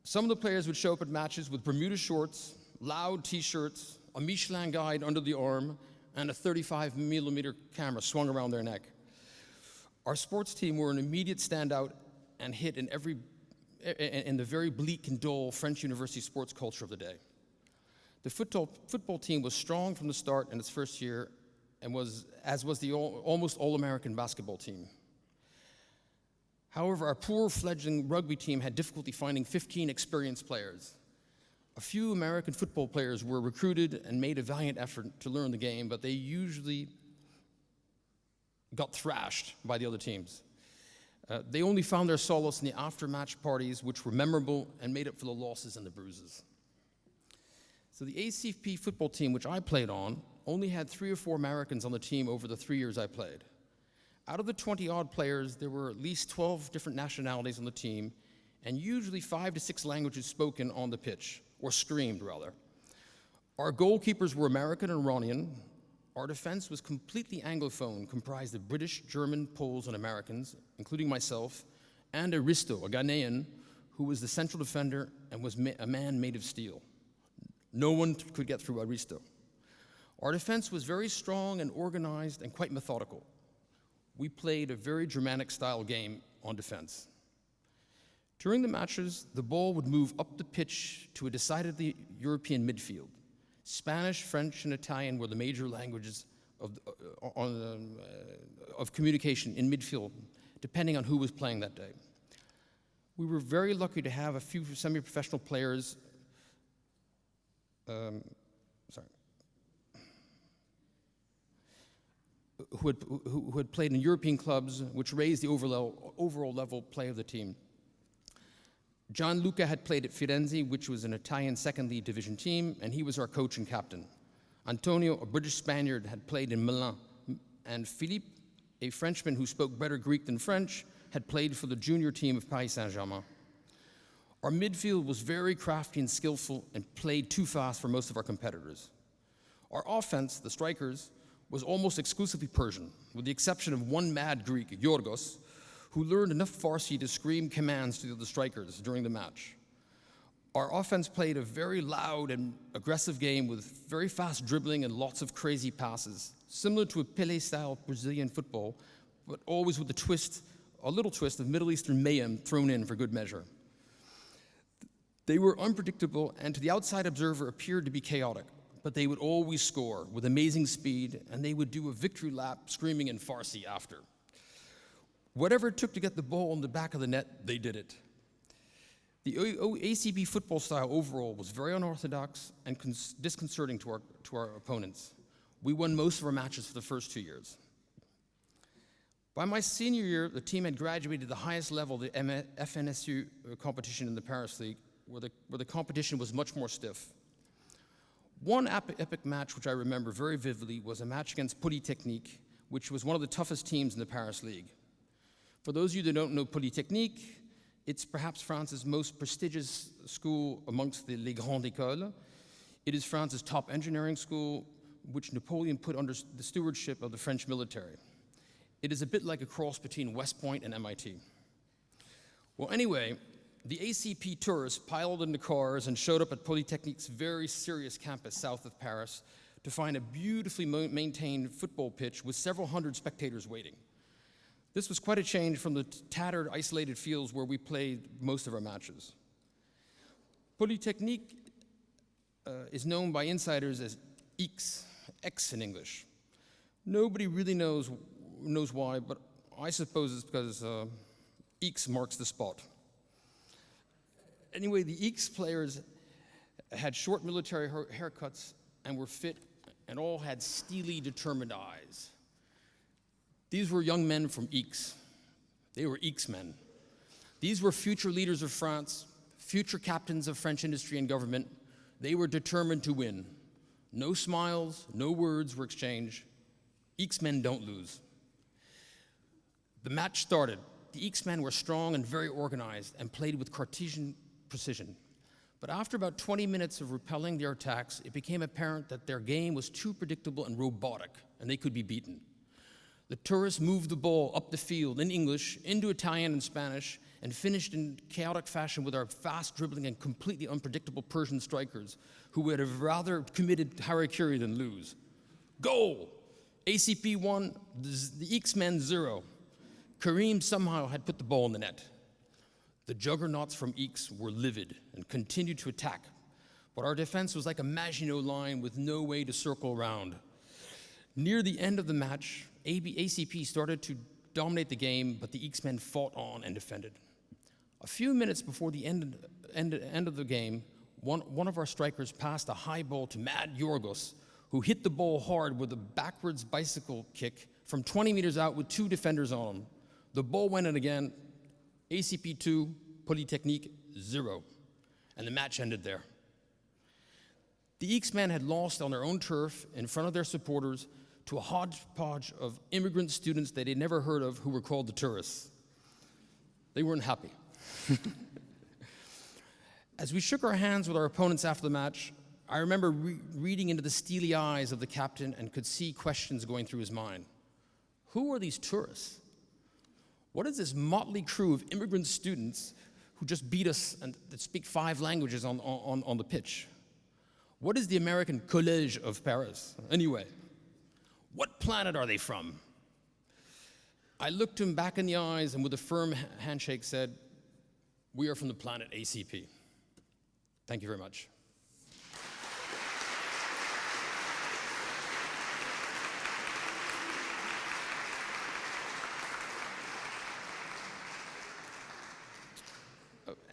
Some of the players would show up at matches with Bermuda shorts, loud t-shirts, a Michelin guide under the arm, and a 35mm camera swung around their neck. Our sports team were an immediate standout and hit in the very bleak and dull French university sports culture of the day. The football team was strong from the start in its first year, and as was the almost all-American basketball team. However, our poor fledgling rugby team had difficulty finding 15 experienced players. A few American football players were recruited and made a valiant effort to learn the game, but they usually got thrashed by the other teams. They only found their solace in the after-match parties, which were memorable and made up for the losses and the bruises. So the ACP football team, which I played on, only had 3 or 4 Americans on the team over the 3 years I played. Out of the 20-odd players, there were at least 12 different nationalities on the team, and usually 5 to 6 languages spoken on the pitch, or screamed, rather. Our goalkeepers were American and Iranian. Our defense was completely Anglophone, comprised of British, German, Poles, and Americans, including myself, and Aristo, a Ghanaian, who was the central defender and was a man made of steel. No one could get through Aristo. Our defense was very strong and organized and quite methodical. We played a very Germanic-style game on defense. During the matches, the ball would move up the pitch to a decidedly European midfield. Spanish, French, and Italian were the major languages of communication in midfield, depending on who was playing that day. We were very lucky to have a few semi-professional players who had played in European clubs, which raised the overall level play of the team. Gianluca had played at Firenze, which was an Italian second league division team, and he was our coach and captain. Antonio, a British Spaniard, had played in Milan, and Philippe, a Frenchman who spoke better Greek than French, had played for the junior team of Paris Saint-Germain. Our midfield was very crafty and skillful and played too fast for most of our competitors. Our offense, the strikers, was almost exclusively Persian, with the exception of one mad Greek, Yorgos, who learned enough Farsi to scream commands to the other strikers during the match. Our offense played a very loud and aggressive game with very fast dribbling and lots of crazy passes, similar to a Pelé-style Brazilian football, but always with a little twist of Middle Eastern mayhem thrown in for good measure. They were unpredictable and to the outside observer appeared to be chaotic, but they would always score with amazing speed, and they would do a victory lap screaming in Farsi after. Whatever it took to get the ball in the back of the net, they did it. The ACB football style overall was very unorthodox and disconcerting to our opponents. We won most of our matches for the first 2 years. By my senior year, the team had graduated to the highest level, the FNSU competition in the Paris League, where the competition was much more stiff. One epic match which I remember very vividly was a match against Polytechnique, which was one of the toughest teams in the Paris League. For those of you that don't know Polytechnique, it's perhaps France's most prestigious school amongst the Les Grandes Écoles. It is France's top engineering school, which Napoleon put under the stewardship of the French military. It is a bit like a cross between West Point and MIT. Well, anyway, the ACP tourists piled into cars and showed up at Polytechnique's very serious campus south of Paris to find a beautifully maintained football pitch with several hundred spectators waiting. This was quite a change from the tattered, isolated fields where we played most of our matches. Polytechnique is known by insiders as X in English. Nobody really knows why, but I suppose it's because X marks the spot. Anyway, the X players had short military haircuts and were fit and all had steely, determined eyes. These were young men from X. They were X men. These were future leaders of France, future captains of French industry and government. They were determined to win. No smiles, no words were exchanged. X men don't lose. The match started. The X men were strong and very organized and played with Cartesian precision. But after about 20 minutes of repelling their attacks, it became apparent that their game was too predictable and robotic, and they could be beaten. The tourists moved the ball up the field in English, into Italian and Spanish, and finished in chaotic fashion with our fast dribbling and completely unpredictable Persian strikers, who would have rather committed harakiri than lose. Goal! ACP 1, the X-Men 0. Karim somehow had put the ball in the net. The juggernauts from X were livid and continued to attack, but our defense was like a Maginot line with no way to circle around. Near the end of the match, ACP started to dominate the game, but the X-Men fought on and defended. A few minutes before the end of the game, one of our strikers passed a high ball to Mad Yorgos, who hit the ball hard with a backwards bicycle kick from 20 meters out with 2 defenders on him. The ball went in again, ACP 2, Polytechnique 0, and the match ended there. The X-Men had lost on their own turf in front of their supporters to a hodgepodge of immigrant students that they'd never heard of who were called the tourists. They weren't happy. As we shook our hands with our opponents after the match, I remember reading into the steely eyes of the captain and could see questions going through his mind. Who are these tourists? What is this motley crew of immigrant students who just beat us and that speak 5 languages on the pitch? What is the American Collège of Paris? Anyway, what planet are they from? I looked him back in the eyes and with a firm handshake said, we are from the planet ACP. Thank you very much.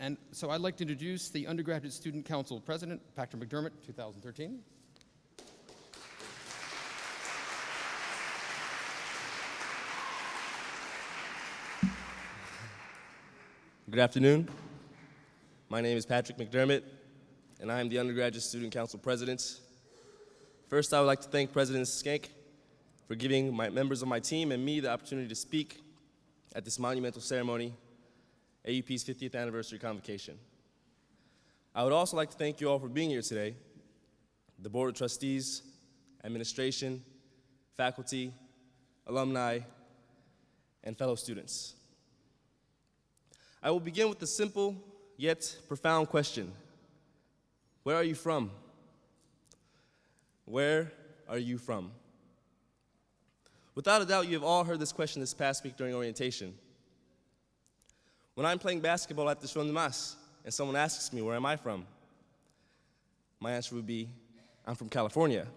And so I'd like to introduce the Undergraduate Student Council President, Dr. McDermott, 2013. Good afternoon. My name is Patrick McDermott, and I am the Undergraduate Student Council President. First, I would like to thank President Schenck for giving members of my team and me the opportunity to speak at this monumental ceremony, AUP's 50th anniversary convocation. I would also like to thank you all for being here today, the Board of Trustees, administration, faculty, alumni, and fellow students. I will begin with a simple yet profound question. Where are you from? Where are you from? Without a doubt, you have all heard this question this past week during orientation. When I'm playing basketball at the Champ de Mars and someone asks me, where am I from? My answer would be, I'm from California.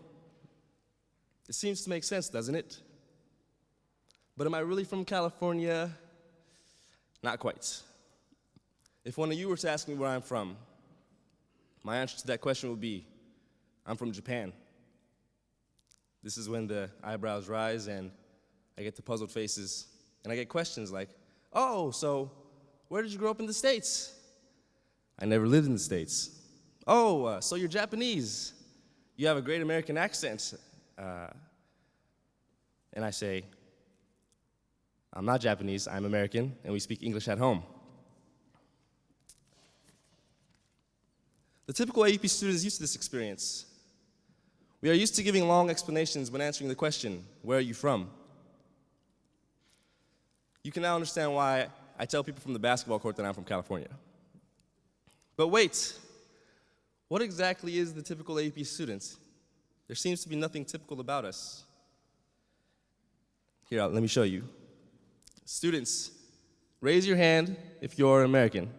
It seems to make sense, doesn't it? But am I really from California? Not quite. If one of you were to ask me where I'm from, my answer to that question would be, I'm from Japan. This is when the eyebrows rise and I get the puzzled faces, and I get questions like, oh, so where did you grow up in the States? I never lived in the States. Oh, so you're Japanese. You have a great American accent. And I say, I'm not Japanese, I'm American, and we speak English at home. The typical AUP student is used to this experience. We are used to giving long explanations when answering the question, where are you from? You can now understand why I tell people from the basketball court that I'm from California. But wait, what exactly is the typical AUP student? There seems to be nothing typical about us. Here, let me show you. Students, raise your hand if you're American.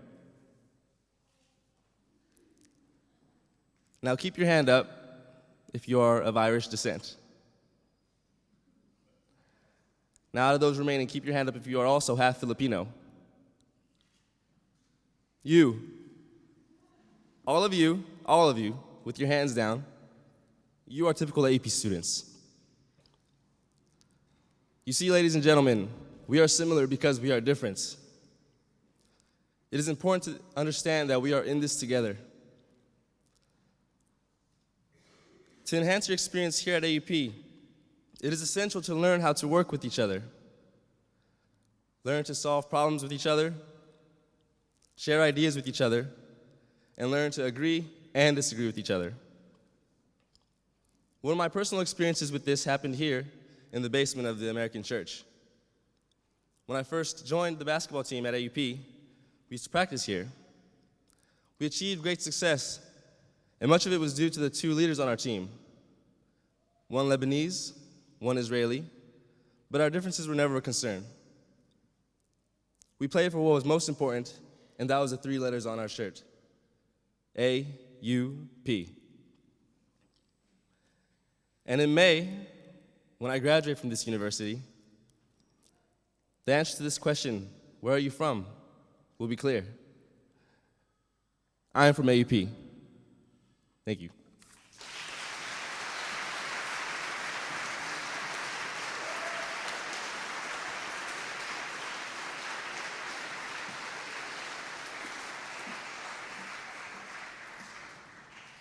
Now keep your hand up if you're of Irish descent. Now out of those remaining, keep your hand up if you are also half Filipino. You, all of you, with your hands down, you are typical AUP students. You see, ladies and gentlemen, we are similar because we are different. It is important to understand that we are in this together. To enhance your experience here at AUP, it is essential to learn how to work with each other, learn to solve problems with each other, share ideas with each other, and learn to agree and disagree with each other. One of my personal experiences with this happened here in the basement of the American church. When I first joined the basketball team at AUP, we used to practice here. We achieved great success, and much of it was due to the two leaders on our team, one Lebanese, one Israeli, but our differences were never a concern. We played for what was most important, and that was the three letters on our shirt, AUP. And in May, when I graduate from this university, the answer to this question, where are you from, will be clear. I am from AUP. Thank you.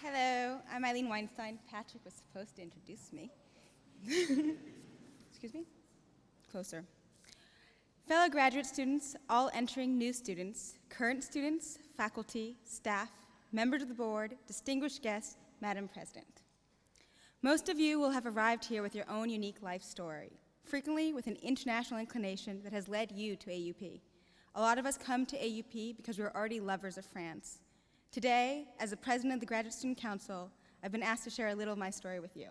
Hello, I'm Eileen Weinstein. Patrick was supposed to introduce me. Excuse me? Closer. Fellow graduate students, all entering new students, current students, faculty, staff, members of the board, distinguished guests, Madam President. Most of you will have arrived here with your own unique life story, frequently with an international inclination that has led you to AUP. A lot of us come to AUP because we're already lovers of France. Today, as the president of the Graduate Student Council, I've been asked to share a little of my story with you.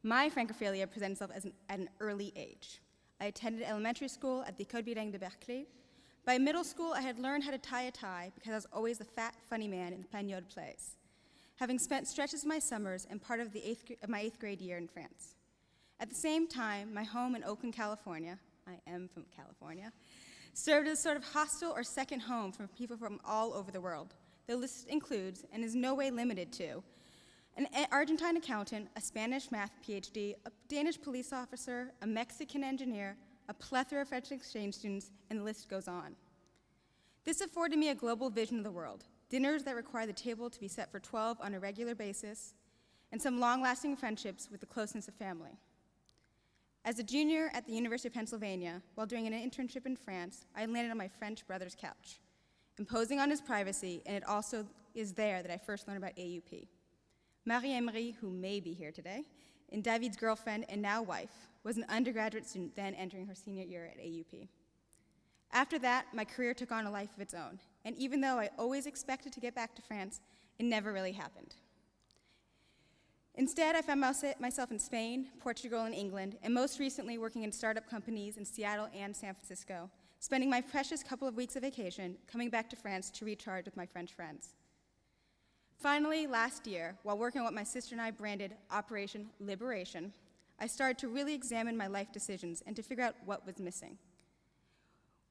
My Francophilia presents itself at an early age. I attended elementary school at the École Bilingue de Berkeley. By middle school, I had learned how to tie a tie because I was always the fat, funny man in the Pagnol plays, having spent stretches of my summers and part of my eighth grade year in France. At the same time, my home in Oakland, California, I am from California, served as a sort of hostel or second home for people from all over the world. The list includes, and is no way limited to, an Argentine accountant, a Spanish math PhD, a Danish police officer, a Mexican engineer, a plethora of French exchange students, and the list goes on. This afforded me a global vision of the world, dinners that require the table to be set for 12 on a regular basis, and some long-lasting friendships with the closeness of family. As a junior at the University of Pennsylvania, while doing an internship in France, I landed on my French brother's couch, imposing on his privacy, and it also is there that I first learned about AUP. Marie-Emery, who may be here today, and David's girlfriend and now wife, was an undergraduate student then entering her senior year at AUP. After that, my career took on a life of its own, and even though I always expected to get back to France, it never really happened. Instead, I found myself in Spain, Portugal, and England, and most recently working in startup companies in Seattle and San Francisco, spending my precious couple of weeks of vacation coming back to France to recharge with my French friends. Finally, last year, while working on what my sister and I branded Operation Liberation, I started to really examine my life decisions and to figure out what was missing.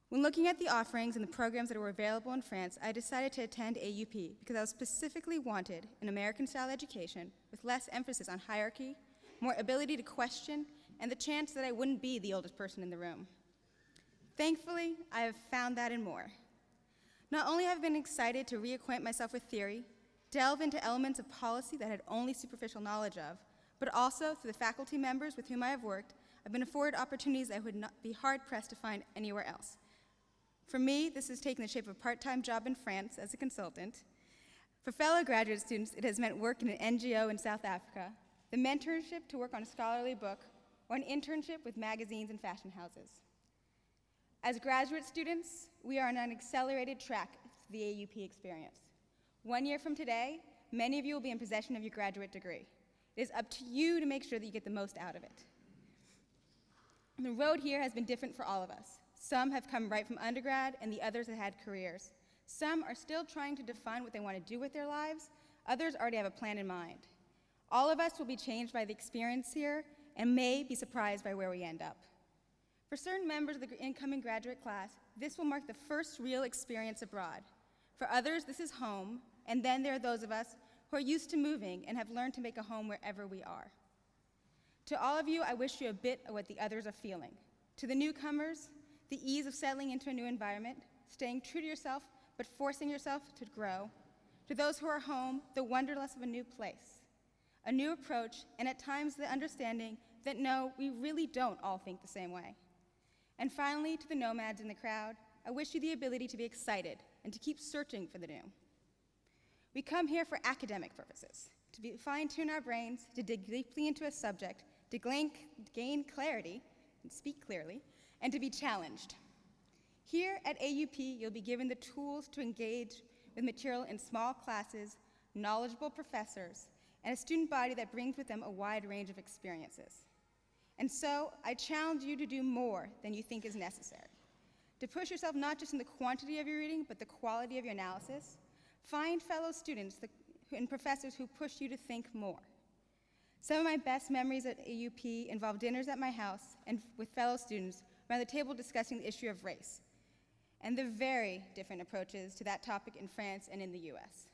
When looking at the offerings and the programs that were available in France, I decided to attend AUP because I specifically wanted an American-style education with less emphasis on hierarchy, more ability to question, and the chance that I wouldn't be the oldest person in the room. Thankfully, I have found that and more. Not only have I been excited to reacquaint myself with theory, delve into elements of policy that I had only superficial knowledge of, but also through the faculty members with whom I have worked, I've been afforded opportunities I would not be hard-pressed to find anywhere else. For me, this has taken the shape of a part-time job in France as a consultant. For fellow graduate students, it has meant work in an NGO in South Africa, the mentorship to work on a scholarly book, or an internship with magazines and fashion houses. As graduate students, we are on an accelerated track to the AUP experience. 1 year from today, many of you will be in possession of your graduate degree. It is up to you to make sure that you get the most out of it. The road here has been different for all of us. Some have come right from undergrad, and the others have had careers. Some are still trying to define what they want to do with their lives. Others already have a plan in mind. All of us will be changed by the experience here and may be surprised by where we end up. For certain members of the incoming graduate class, this will mark the first real experience abroad. For others, this is home, and then there are those of us who are used to moving and have learned to make a home wherever we are. To all of you, I wish you a bit of what the others are feeling. To the newcomers, the ease of settling into a new environment, staying true to yourself, but forcing yourself to grow. To those who are home, the wanderlust of a new place, a new approach, and at times the understanding that no, we really don't all think the same way. And finally, to the nomads in the crowd, I wish you the ability to be excited and to keep searching for the new. We come here for academic purposes, to fine-tune our brains, to dig deeply into a subject, to gain clarity, and speak clearly, and to be challenged. Here at AUP, you'll be given the tools to engage with material in small classes, knowledgeable professors, and a student body that brings with them a wide range of experiences. And so, I challenge you to do more than you think is necessary. To push yourself not just in the quantity of your reading, but the quality of your analysis. Find fellow students and professors who push you to think more. Some of my best memories at AUP involve dinners at my house and with fellow students around the table discussing the issue of race and the very different approaches to that topic in France and in the US.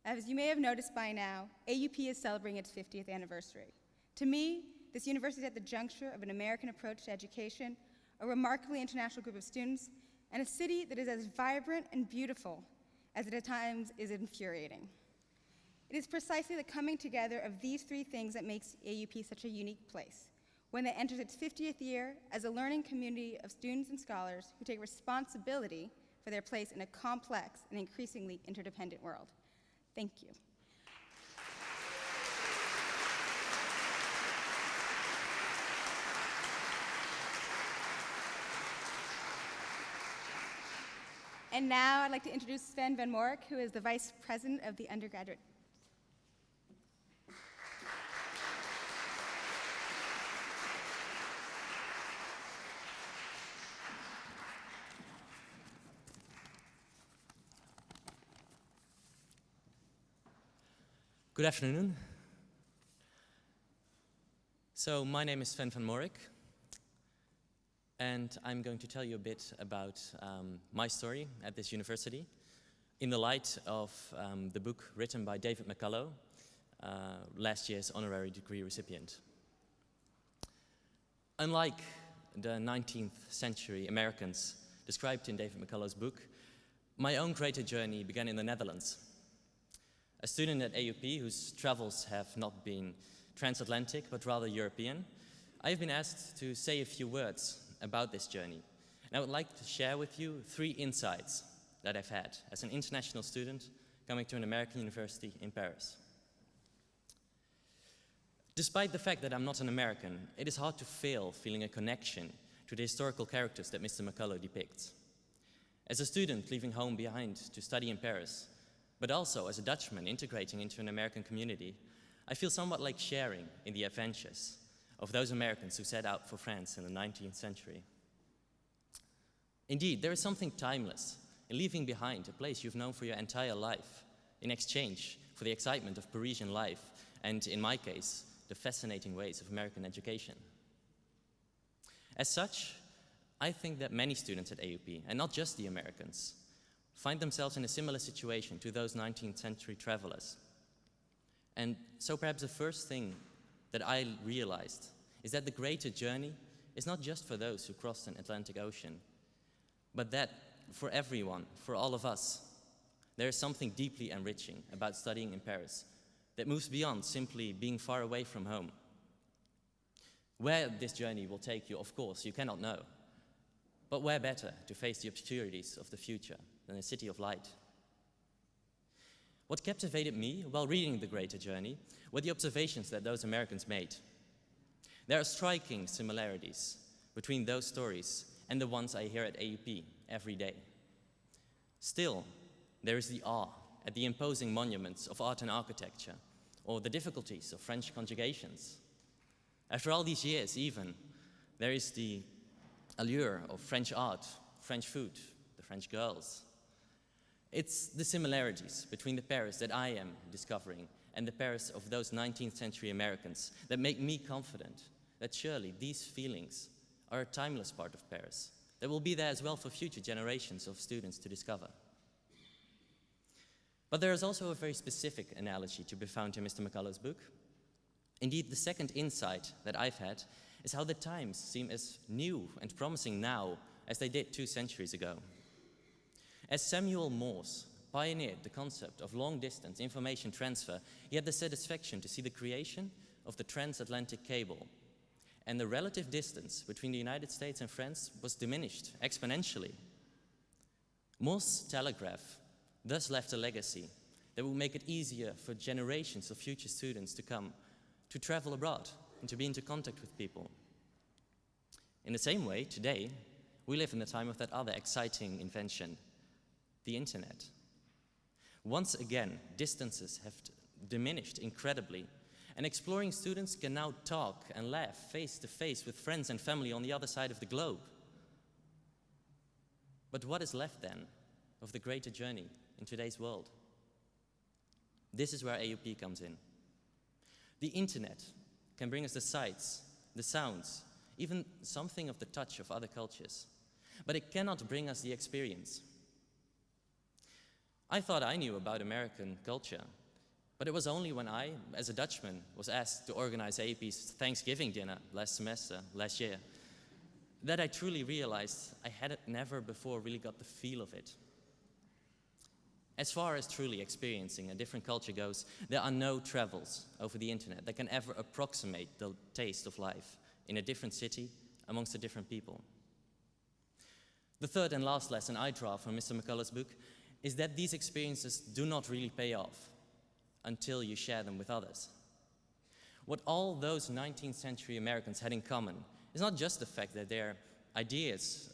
As you may have noticed by now, AUP is celebrating its 50th anniversary. To me, this university is at the juncture of an American approach to education, a remarkably international group of students, and a city that is as vibrant and beautiful as it at times is infuriating. It is precisely the coming together of these three things that makes AUP such a unique place, one that enters its 50th year as a learning community of students and scholars who take responsibility for their place in a complex and increasingly interdependent world. Thank you. And now I'd like to introduce Sven van Mourik, who is the Vice President of the undergraduate. Good afternoon. So my name is Sven van Mourik, and I'm going to tell you a bit about my story at this university in the light of the book written by David McCullough, last year's honorary degree recipient. Unlike the 19th century Americans described in David McCullough's book, my own creative journey began in the Netherlands. A student at AUP whose travels have not been transatlantic but rather European, I have been asked to say a few words about this journey. And I would like to share with you 3 insights that I've had as an international student coming to an American university in Paris. Despite the fact that I'm not an American, it is hard to fail feeling a connection to the historical characters that Mr. McCullough depicts. As a student leaving home behind to study in Paris, but also as a Dutchman integrating into an American community, I feel somewhat like sharing in the adventures of those Americans who set out for France in the 19th century. Indeed, there is something timeless in leaving behind a place you've known for your entire life in exchange for the excitement of Parisian life, and in my case, the fascinating ways of American education. As such, I think that many students at AUP, and not just the Americans, find themselves in a similar situation to those 19th century travelers. And so perhaps the first thing that I realized is that the greater journey is not just for those who crossed an Atlantic Ocean, but that for everyone, for all of us, there is something deeply enriching about studying in Paris that moves beyond simply being far away from home. Where this journey will take you, of course, you cannot know. But where better to face the obscurities of the future than a city of light? What captivated me while reading The Greater Journey were the observations that those Americans made. There are striking similarities between those stories and the ones I hear at AUP every day. Still, there is the awe at the imposing monuments of art and architecture, or the difficulties of French conjugations. After all these years, even, there is the allure of French art, French food, the French girls. It's the similarities between the Paris that I am discovering and the Paris of those 19th century Americans that make me confident that surely these feelings are a timeless part of Paris that will be there as well for future generations of students to discover. But there is also a very specific analogy to be found in Mr. McCullough's book. Indeed, the second insight that I've had is how the times seem as new and promising now as they did 2 centuries ago. As Samuel Morse pioneered the concept of long-distance information transfer, he had the satisfaction to see the creation of the transatlantic cable. And the relative distance between the United States and France was diminished exponentially. Morse's telegraph thus left a legacy that will make it easier for generations of future students to come to travel abroad and to be into contact with people. In the same way, today, we live in the time of that other exciting invention, the internet. Once again, distances have diminished incredibly, and exploring students can now talk and laugh face to face with friends and family on the other side of the globe. But what is left then of the greater journey in today's world? This is where AUP comes in. The internet can bring us the sights, the sounds, even something of the touch of other cultures, but it cannot bring us the experience. I thought I knew about American culture, but it was only when I, as a Dutchman, was asked to organize AUP's Thanksgiving dinner last year, that I truly realized I had never before really got the feel of it. As far as truly experiencing a different culture goes, there are no travels over the internet that can ever approximate the taste of life in a different city amongst a different people. The third and last lesson I draw from Mr. McCullough's book is that these experiences do not really pay off until you share them with others. What all those 19th century Americans had in common is not just the fact that their ideas,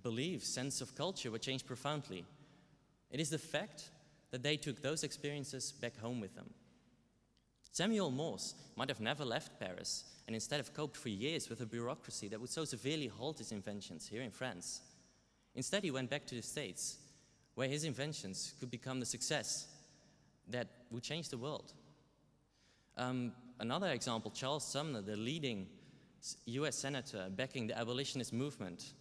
beliefs, sense of culture were changed profoundly. It is the fact that they took those experiences back home with them. Samuel Morse might have never left Paris and instead have coped for years with a bureaucracy that would so severely halt his inventions here in France. Instead, he went back to the States, where his inventions could become the success that would change the world. Another example, Charles Sumner, the leading US senator backing the abolitionist movement,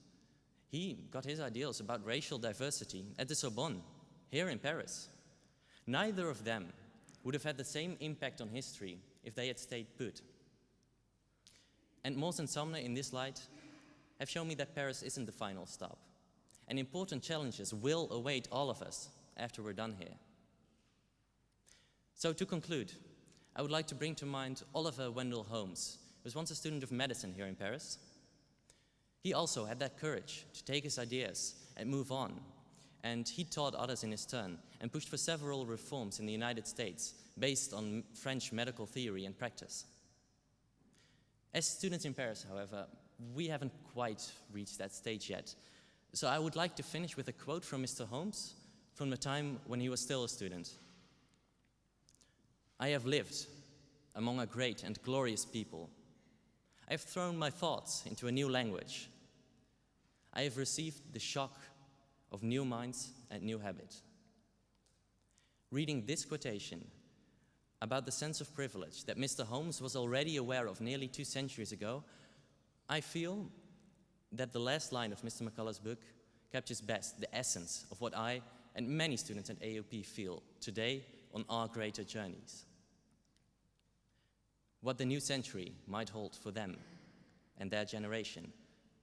he got his ideals about racial diversity at the Sorbonne, here in Paris. Neither of them would have had the same impact on history if they had stayed put. And Morse and Sumner, in this light, have shown me that Paris isn't the final stop, and important challenges will await all of us after we're done here. So to conclude, I would like to bring to mind Oliver Wendell Holmes, who was once a student of medicine here in Paris. He also had that courage to take his ideas and move on, and he taught others in his turn and pushed for several reforms in the United States based on French medical theory and practice. As students in Paris, however, we haven't quite reached that stage yet. So I would like to finish with a quote from Mr. Holmes from the time when he was still a student. "I have lived among a great and glorious people. I have thrown my thoughts into a new language. I have received the shock of new minds and new habits." Reading this quotation about the sense of privilege that Mr. Holmes was already aware of nearly 2 centuries ago, I feel that the last line of Mr. McCullough's book captures best the essence of what I and many students at AUP feel today on our greater journeys. What the new century might hold for them and their generation,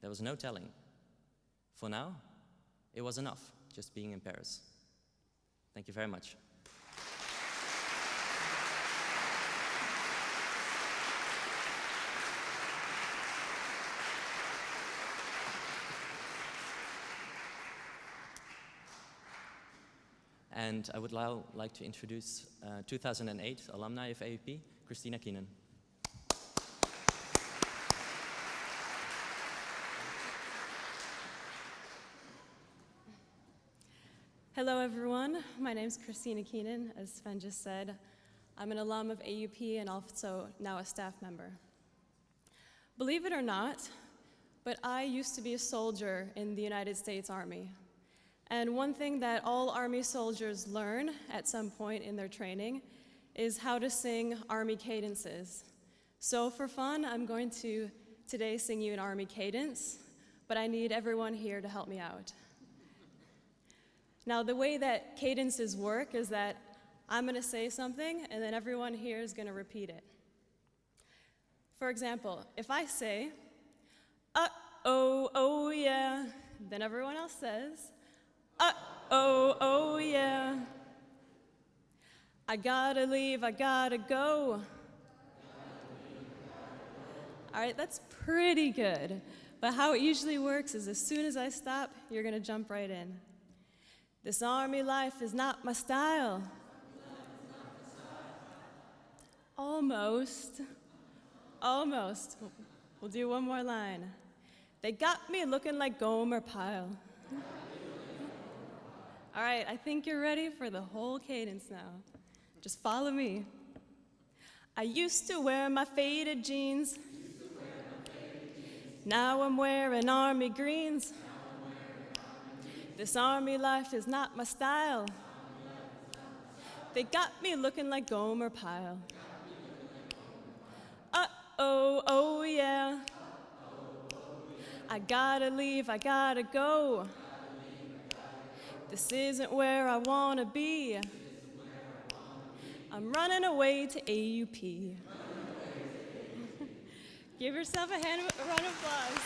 there was no telling. For now, it was enough just being in Paris. Thank you very much. And I would now like to introduce 2008 alumni of AUP, Kristina, Keenan. Hello everyone, my name is Kristina Keenan, as Sven just said. I'm an alum of AUP and also now a staff member. Believe it or not, but I used to be a soldier in the United States Army. And one thing that all Army soldiers learn at some point in their training is how to sing Army cadences. So for fun, I'm going to today sing you an Army cadence, but I need everyone here to help me out. Now, the way that cadences work is that I'm going to say something, and then everyone here is going to repeat it. For example, if I say, uh-oh, oh yeah, then everyone else says, uh-oh, oh yeah. I gotta leave, I gotta go. All right, that's pretty good. But how it usually works is as soon as I stop, you're gonna jump right in. This Army life is not my style. Almost. Almost. We'll do one more line. They got me looking like Gomer Pyle. All right, I think you're ready for the whole cadence now. Just follow me. I used to wear my faded jeans. Now I'm wearing army greens. This army life is not my style. They got me looking like Gomer Pyle. Uh-oh, oh yeah. I gotta leave, I gotta go. This isn't where I wanna be. I'm running away to AUP. Give yourself a round of applause.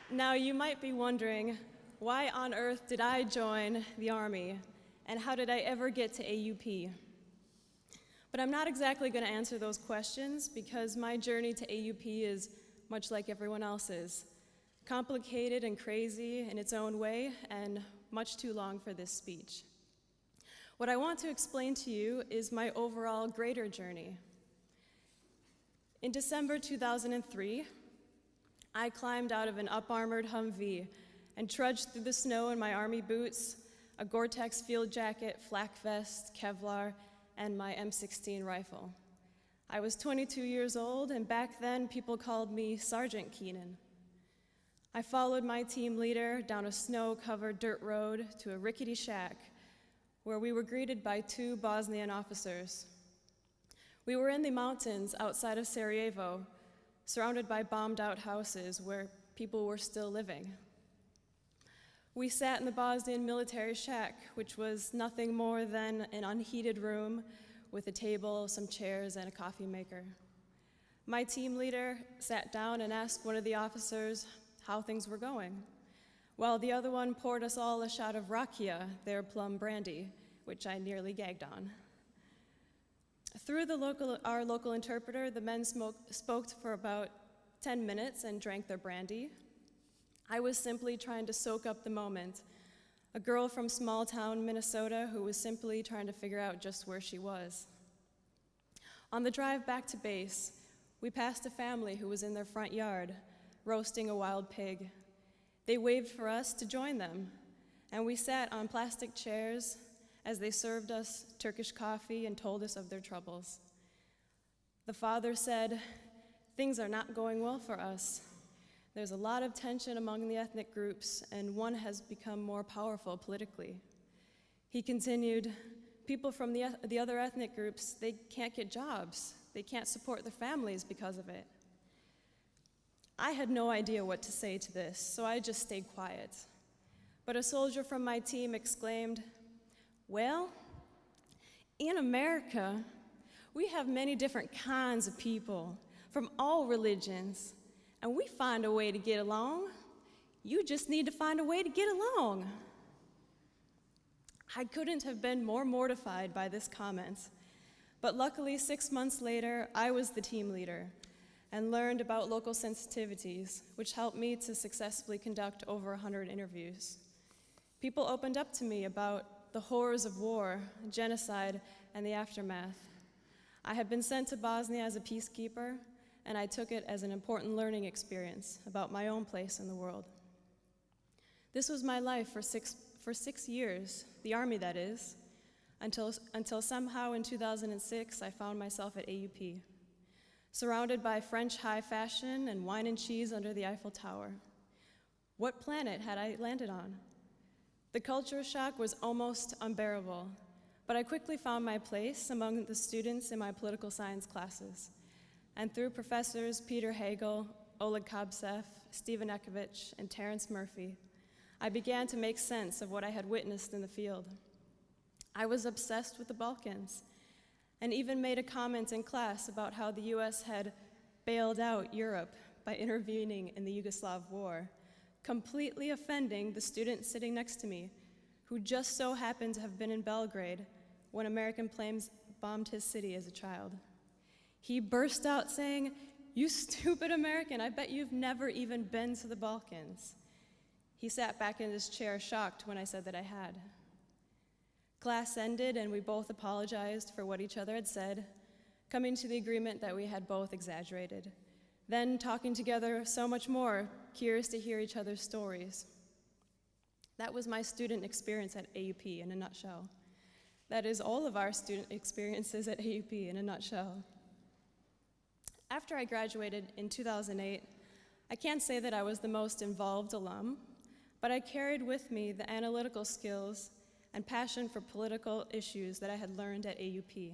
Now you might be wondering, why on earth did I join the Army? And how did I ever get to AUP? But I'm not exactly going to answer those questions because my journey to AUP is much like everyone else's. Complicated and crazy in its own way, and much too long for this speech. What I want to explain to you is my overall greater journey. In December 2003, I climbed out of an up-armored Humvee and trudged through the snow in my Army boots, a Gore-Tex field jacket, flak vest, Kevlar, and my M16 rifle. I was 22 years old, and back then people called me Sergeant Keenan. I followed my team leader down a snow-covered dirt road to a rickety shack where we were greeted by 2 Bosnian officers. We were in the mountains outside of Sarajevo, surrounded by bombed-out houses where people were still living. We sat in the Bosnian military shack, which was nothing more than an unheated room with a table, some chairs, and a coffee maker. My team leader sat down and asked one of the officers how things were going, while the other one poured us all a shot of rakia, their plum brandy, which I nearly gagged on. Through our local interpreter, the men spoke for about 10 minutes and drank their brandy. I was simply trying to soak up the moment, a girl from small town Minnesota who was simply trying to figure out just where she was. On the drive back to base, we passed a family who was in their front yard, roasting a wild pig. They waved for us to join them, and we sat on plastic chairs as they served us Turkish coffee and told us of their troubles. The father said, "Things are not going well for us. There's a lot of tension among the ethnic groups, and one has become more powerful politically. He continued, people from the other ethnic groups, they can't get jobs. They can't support their families because of it. I had no idea what to say to this, so I just stayed quiet. But a soldier from my team exclaimed, well, in America, we have many different kinds of people from all religions, and we find a way to get along. You just need to find a way to get along. I couldn't have been more mortified by this comment, but luckily 6 months later, I was the team leader and learned about local sensitivities, which helped me to successfully conduct over 100 interviews. People opened up to me about the horrors of war, genocide, and the aftermath. I had been sent to Bosnia as a peacekeeper, and I took it as an important learning experience about my own place in the world. This was my life for six years, the Army that is, until somehow in 2006 I found myself at AUP, surrounded by French high fashion and wine and cheese under the Eiffel Tower. What planet had I landed on? The culture shock was almost unbearable, but I quickly found my place among the students in my political science classes. And through professors Peter Hagel, Oleg Kobsev, Stephen Ekovich, and Terrence Murphy, I began to make sense of what I had witnessed in the field. I was obsessed with the Balkans, and even made a comment in class about how the US had bailed out Europe by intervening in the Yugoslav war, completely offending the student sitting next to me, who just so happened to have been in Belgrade when American planes bombed his city as a child. He burst out saying, "You stupid American, I bet you've never even been to the Balkans." He sat back in his chair shocked when I said that I had. Class ended and we both apologized for what each other had said, coming to the agreement that we had both exaggerated, then talking together so much more, curious to hear each other's stories. That was my student experience at AUP in a nutshell. That is all of our student experiences at AUP in a nutshell. After I graduated in 2008, I can't say that I was the most involved alum, but I carried with me the analytical skills and passion for political issues that I had learned at AUP.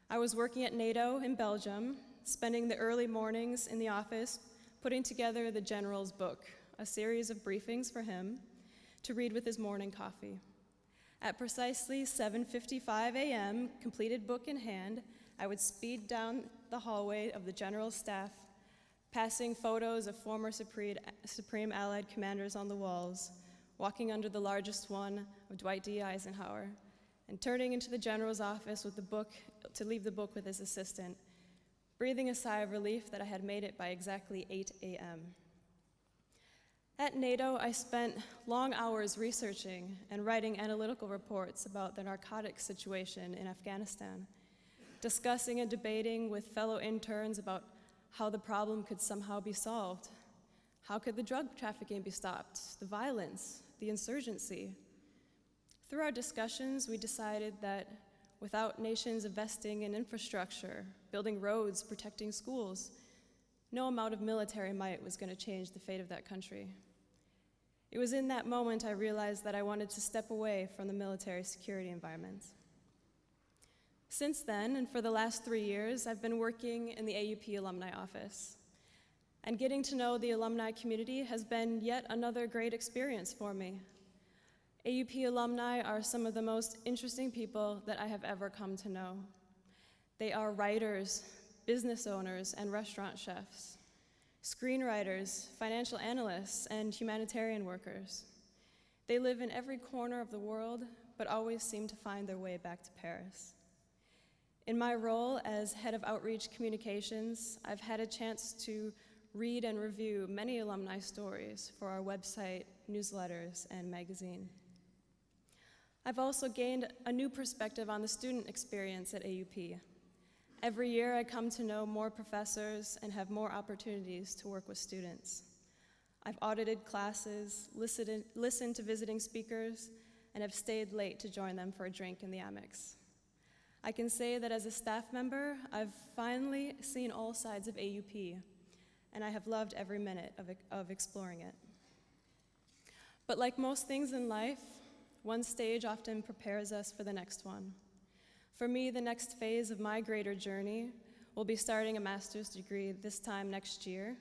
I was working at NATO in Belgium, spending the early mornings in the office putting together the General's book, a series of briefings for him to read with his morning coffee. At precisely 7:55 a.m., completed book in hand, I would speed down the hallway of the General's staff, passing photos of former Supreme Allied commanders on the walls, walking under the largest one of Dwight D. Eisenhower, and turning into the General's office with the book to leave the book with his assistant, breathing a sigh of relief that I had made it by exactly 8 a.m. At NATO, I spent long hours researching and writing analytical reports about the narcotics situation in Afghanistan, discussing and debating with fellow interns about how the problem could somehow be solved. How could the drug trafficking be stopped, the violence, the insurgency? Through our discussions, we decided that without nations investing in infrastructure, building roads, protecting schools, no amount of military might was going to change the fate of that country. It was in that moment I realized that I wanted to step away from the military security environment. Since then, and for the last 3 years, I've been working in the AUP alumni office. And getting to know the alumni community has been yet another great experience for me. AUP alumni are some of the most interesting people that I have ever come to know. They are writers, business owners, and restaurant chefs, screenwriters, financial analysts, and humanitarian workers. They live in every corner of the world, but always seem to find their way back to Paris. In my role as head of outreach communications, I've had a chance to read and review many alumni stories for our website, newsletters, and magazine. I've also gained a new perspective on the student experience at AUP. Every year I come to know more professors and have more opportunities to work with students. I've audited classes, listened to visiting speakers, and have stayed late to join them for a drink in the Amex. I can say that as a staff member, I've finally seen all sides of AUP, and I have loved every minute of exploring it. But like most things in life, one stage often prepares us for the next one. For me, the next phase of my greater journey will be starting a master's degree this time next year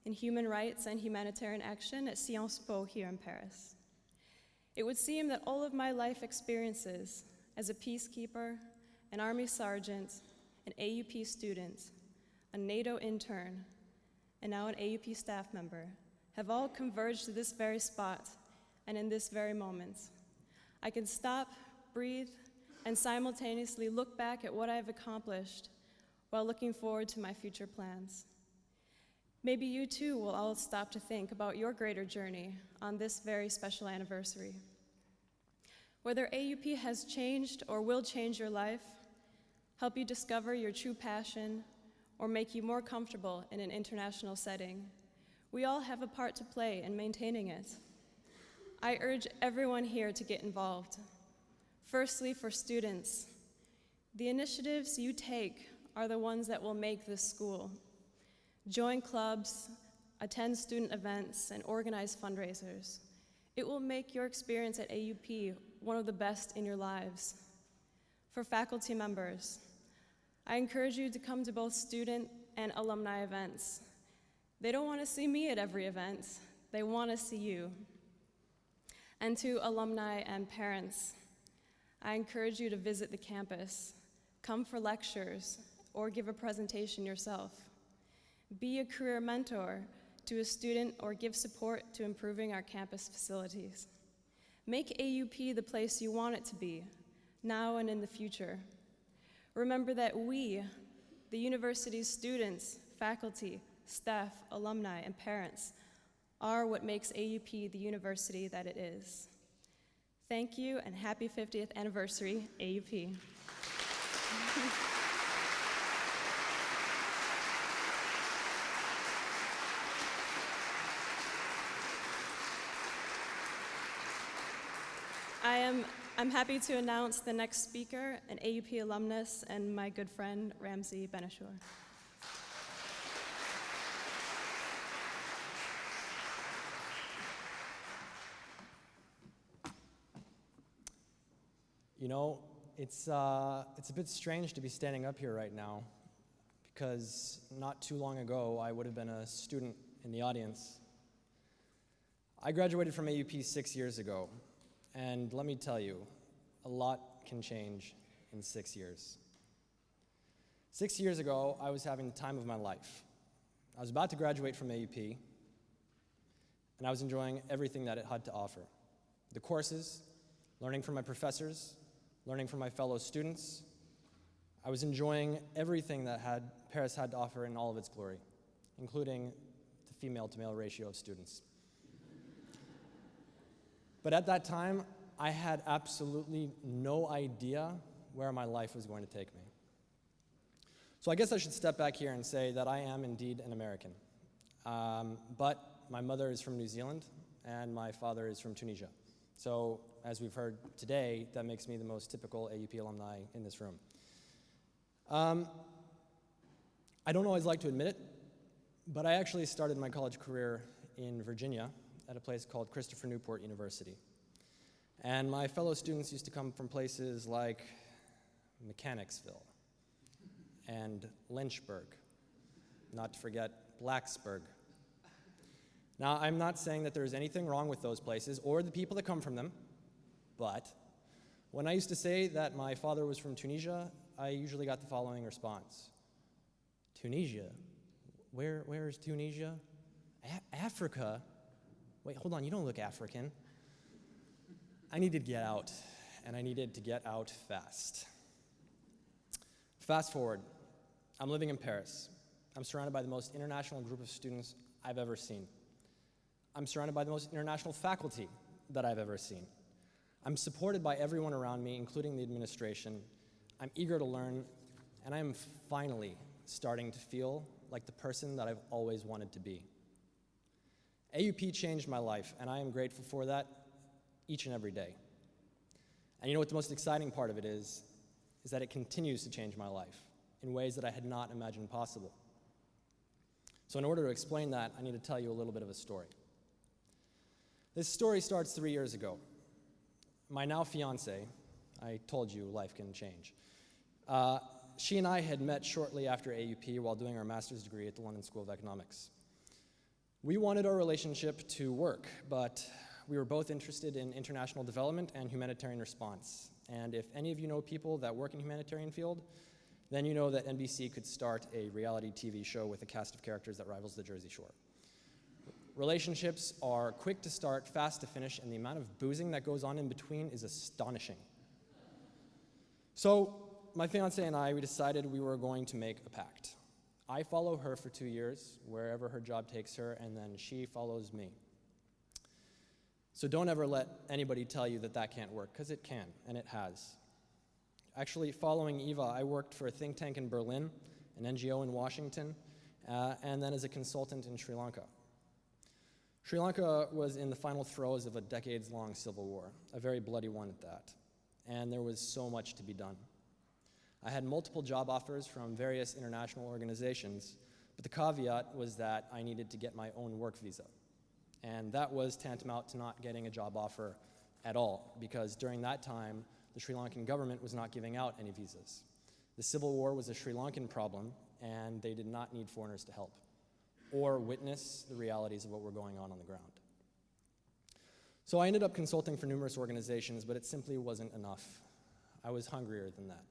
in human rights and humanitarian action at Sciences Po here in Paris. It would seem that all of my life experiences as a peacekeeper, an Army sergeant, an AUP student, a NATO intern, and now an AUP staff member have all converged to this very spot and in this very moment. I can stop, breathe, and simultaneously look back at what I've accomplished while looking forward to my future plans. Maybe you too will all stop to think about your greater journey on this very special anniversary. Whether AUP has changed or will change your life, help you discover your true passion, or make you more comfortable in an international setting, we all have a part to play in maintaining it. I urge everyone here to get involved. Firstly, for students, the initiatives you take are the ones that will make this school. Join clubs, attend student events, and organize fundraisers. It will make your experience at AUP one of the best in your lives. For faculty members, I encourage you to come to both student and alumni events. They don't want to see me at every event, they want to see you. And to alumni and parents, I encourage you to visit the campus, come for lectures, or give a presentation yourself. Be a career mentor to a student or give support to improving our campus facilities. Make AUP the place you want it to be, now and in the future. Remember that we, the university's students, faculty, staff, alumni, and parents, are what makes AUP the university that it is. Thank you, and happy 50th anniversary, AUP. I'm happy to announce the next speaker, an AUP alumnus and my good friend, Ramsey Ben-Achour. You know, it's a bit strange to be standing up here right now, because not too long ago, I would have been a student in the audience. I graduated from AUP 6 years ago, and let me tell you, a lot can change in 6 years. 6 years ago, I was having the time of my life. I was about to graduate from AUP, and I was enjoying everything that it had to offer. The courses, learning from my professors, learning from my fellow students. I was enjoying everything that Paris had to offer in all of its glory, including the female-to-male ratio of students. But at that time, I had absolutely no idea where my life was going to take me. So I guess I should step back here and say that I am indeed an American. But my mother is from New Zealand, and my father is from Tunisia. So, as we've heard today, that makes me the most typical AUP alumni in this room. I don't always like to admit it, but I actually started my college career in Virginia at a place called Christopher Newport University. And my fellow students used to come from places like Mechanicsville and Lynchburg, not to forget Blacksburg. Now, I'm not saying that there's anything wrong with those places or the people that come from them, but when I used to say that my father was from Tunisia, I usually got the following response. Tunisia? Where is Tunisia? Africa? Wait, hold on, you don't look African. I needed to get out, and I needed to get out fast. Fast forward, I'm living in Paris. I'm surrounded by the most international group of students I've ever seen. I'm surrounded by the most international faculty that I've ever seen. I'm supported by everyone around me, including the administration. I'm eager to learn, and I am finally starting to feel like the person that I've always wanted to be. AUP changed my life, and I am grateful for that each and every day. And you know what the most exciting part of it is that it continues to change my life in ways that I had not imagined possible. So in order to explain that, I need to tell you a little bit of a story. This story starts 3 years ago. My now fiance, I told you life can change, she and I had met shortly after AUP while doing our master's degree at the London School of Economics. We wanted our relationship to work, but we were both interested in international development and humanitarian response. And if any of you know people that work in the humanitarian field, then you know that NBC could start a reality TV show with a cast of characters that rivals the Jersey Shore. Relationships are quick to start, fast to finish, and the amount of boozing that goes on in between is astonishing. So my fiance and I, we decided we were going to make a pact. I follow her for 2 years, wherever her job takes her, and then she follows me. So don't ever let anybody tell you that that can't work, because it can, and it has. Actually, following Eva, I worked for a think tank in Berlin, an NGO in Washington, and then as a consultant in Sri Lanka. Sri Lanka was in the final throes of a decades-long civil war, a very bloody one at that, and there was so much to be done. I had multiple job offers from various international organizations, but the caveat was that I needed to get my own work visa. And that was tantamount to not getting a job offer at all, because during that time, the Sri Lankan government was not giving out any visas. The civil war was a Sri Lankan problem, and they did not need foreigners to help or witness the realities of what were going on the ground. So I ended up consulting for numerous organizations, but it simply wasn't enough. I was hungrier than that.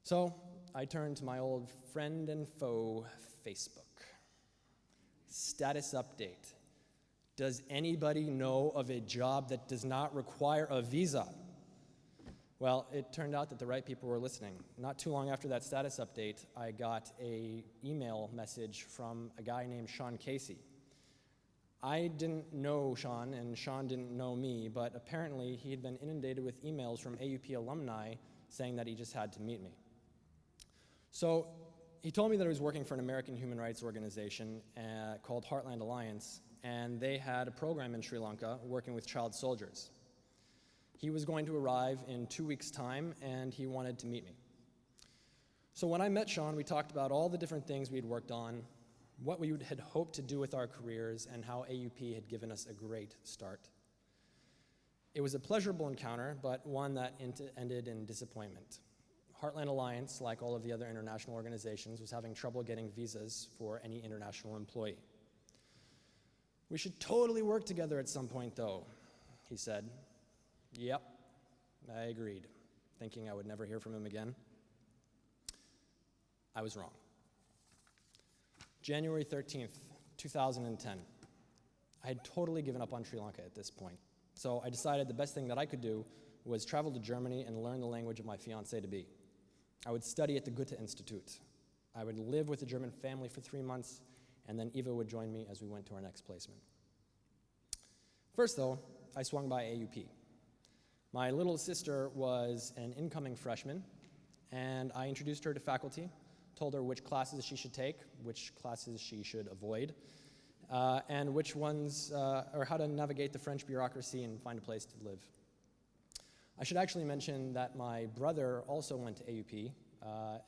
So I turned to my old friend and foe, Facebook. Status update. Does anybody know of a job that does not require a visa? Well, it turned out that the right people were listening. Not too long after that status update, I got an email message from a guy named Sean Casey. I didn't know Sean, and Sean didn't know me, but apparently he had been inundated with emails from AUP alumni saying that he just had to meet me. So he told me that he was working for an American human rights organization called Heartland Alliance, and they had a program in Sri Lanka working with child soldiers. He was going to arrive in 2 weeks' time, and he wanted to meet me. So when I met Sean, we talked about all the different things we had worked on, what we had hoped to do with our careers, and how AUP had given us a great start. It was a pleasurable encounter, but one that ended in disappointment. Heartland Alliance, like all of the other international organizations, was having trouble getting visas for any international employee. We should totally work together at some point, though, he said. Yep, I agreed, thinking I would never hear from him again. I was wrong. January 13th, 2010. I had totally given up on Sri Lanka at this point, so I decided the best thing that I could do was travel to Germany and learn the language of my fiancée-to-be. I would study at the Goethe Institute. I would live with a German family for 3 months, and then Eva would join me as we went to our next placement. First, though, I swung by AUP. My little sister was an incoming freshman, and I introduced her to faculty, told her which classes she should take, which classes she should avoid, and which ones, or how to navigate the French bureaucracy and find a place to live. I should actually mention that my brother also went to AUP.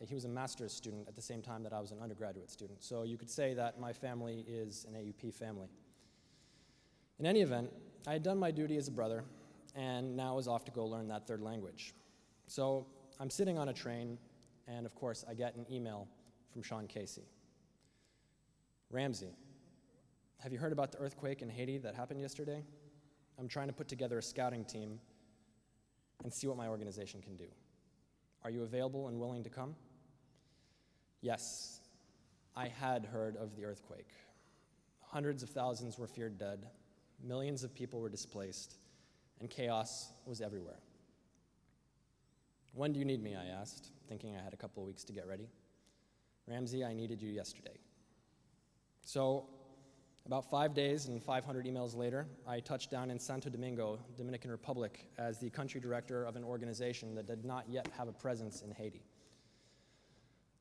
He was a master's student at the same time that I was an undergraduate student, so you could say that my family is an AUP family. In any event, I had done my duty as a brother, and now was off to go learn that third language. So I'm sitting on a train, and of course I get an email from Sean Casey. Ramsey, have you heard about the earthquake in Haiti that happened yesterday? I'm trying to put together a scouting team and see what my organization can do. Are you available and willing to come? Yes, I had heard of the earthquake. Hundreds of thousands were feared dead, millions of people were displaced, and chaos was everywhere. When do you need me, I asked, thinking I had a couple of weeks to get ready. Ramsey, I needed you yesterday. So, about 5 days and 500 emails later, I touched down in Santo Domingo, Dominican Republic, as the country director of an organization that did not yet have a presence in Haiti.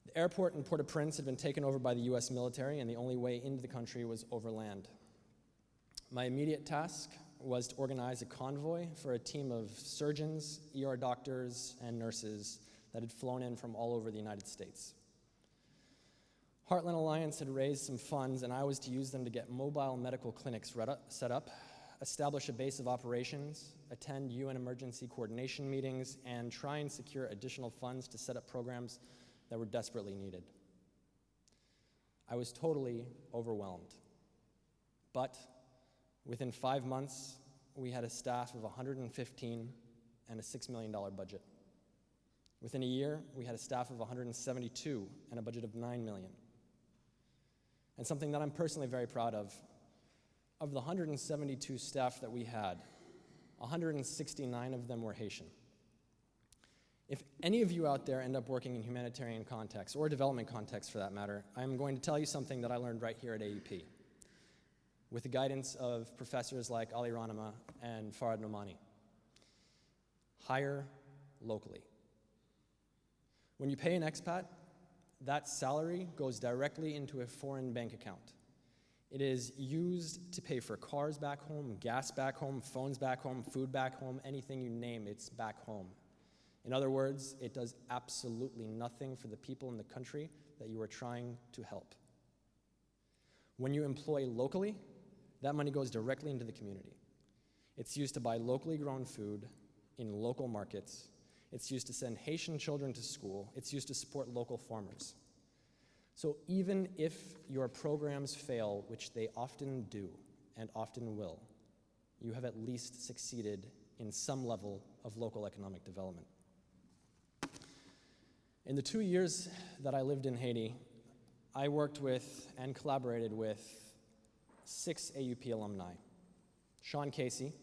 The airport in Port-au-Prince had been taken over by the US military, and the only way into the country was overland. My immediate task was to organize a convoy for a team of surgeons, ER doctors, and nurses that had flown in from all over the United States. Heartland Alliance had raised some funds, and I was to use them to get mobile medical clinics set up, establish a base of operations, attend UN emergency coordination meetings, and try and secure additional funds to set up programs that were desperately needed. I was totally overwhelmed. But within 5 months, we had a staff of 115 and a $6 million budget. Within a year, we had a staff of 172 and a budget of $9 million. And something that I'm personally very proud of the 172 staff that we had, 169 of them were Haitian. If any of you out there end up working in humanitarian context, or development context for that matter, I'm going to tell you something that I learned right here at AUP, with the guidance of professors like Ali Ranama and Farad Nomani. Hire locally. When you pay an expat, that salary goes directly into a foreign bank account. It is used to pay for cars back home, gas back home, phones back home, food back home, anything you name, it's back home. In other words, it does absolutely nothing for the people in the country that you are trying to help. When you employ locally, that money goes directly into the community. It's used to buy locally grown food in local markets. It's used to send Haitian children to school. It's used to support local farmers. So even if your programs fail, which they often do and often will, you have at least succeeded in some level of local economic development. In the 2 years that I lived in Haiti, I worked with and collaborated with 6 AUP alumni: Sean Casey,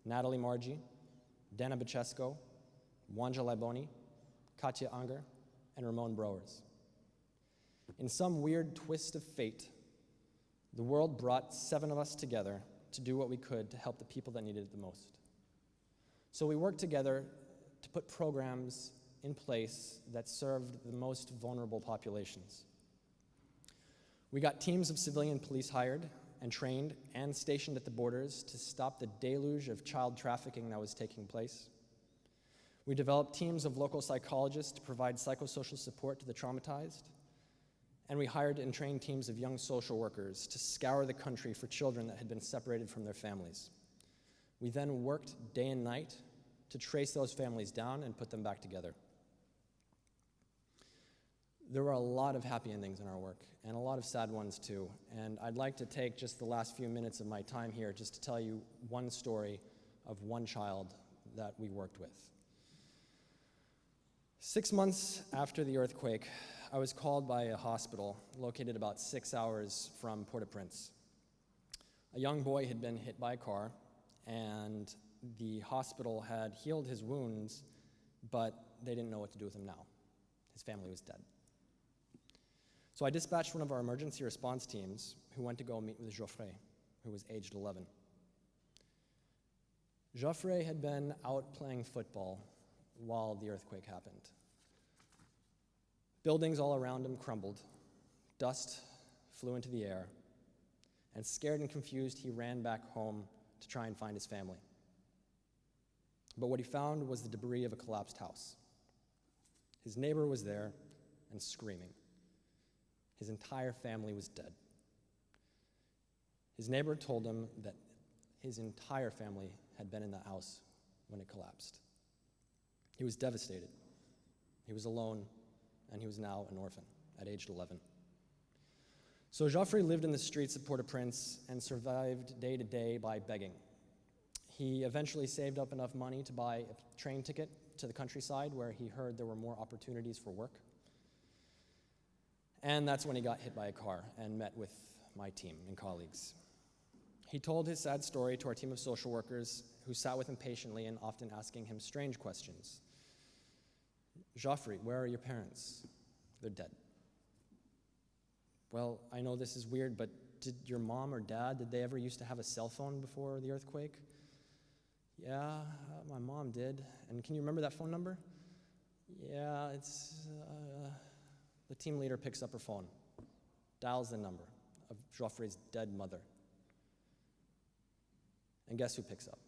Natalie Margie, Dana Bachesco, Wanja Liboni, Katya Unger, and Ramon Browers. In some weird twist of fate, the world brought 7 of us together to do what we could to help the people that needed it the most. So we worked together to put programs in place that served the most vulnerable populations. We got teams of civilian police hired and trained and stationed at the borders to stop the deluge of child trafficking that was taking place. We developed teams of local psychologists to provide psychosocial support to the traumatized. And we hired and trained teams of young social workers to scour the country for children that had been separated from their families. We then worked day and night to trace those families down and put them back together. There were a lot of happy endings in our work, and a lot of sad ones too. And I'd like to take just the last few minutes of my time here just to tell you one story of one child that we worked with. 6 months after the earthquake, I was called by a hospital located about 6 hours from Port-au-Prince. A young boy had been hit by a car, and the hospital had healed his wounds, but they didn't know what to do with him now. His family was dead. So I dispatched one of our emergency response teams who went to go meet with Geoffrey, who was aged 11. Geoffrey had been out playing football while the earthquake happened. Buildings all around him crumbled. Dust flew into the air. And scared and confused, he ran back home to try and find his family. But what he found was the debris of a collapsed house. His neighbor was there and screaming. His entire family was dead. His neighbor told him that his entire family had been in the house when it collapsed. He was devastated. He was alone, and he was now an orphan at age 11. So Geoffrey lived in the streets of Port-au-Prince and survived day to day by begging. He eventually saved up enough money to buy a train ticket to the countryside where he heard there were more opportunities for work. And that's when he got hit by a car and met with my team and colleagues. He told his sad story to our team of social workers who sat with him patiently and often asking him strange questions. Geoffrey, where are your parents? They're dead. Well, I know this is weird, but did your mom or dad, did they ever used to have a cell phone before the earthquake? Yeah, my mom did. And can you remember that phone number? Yeah, it's, the team leader picks up her phone, dials the number of Geoffrey's dead mother. And guess who picks up?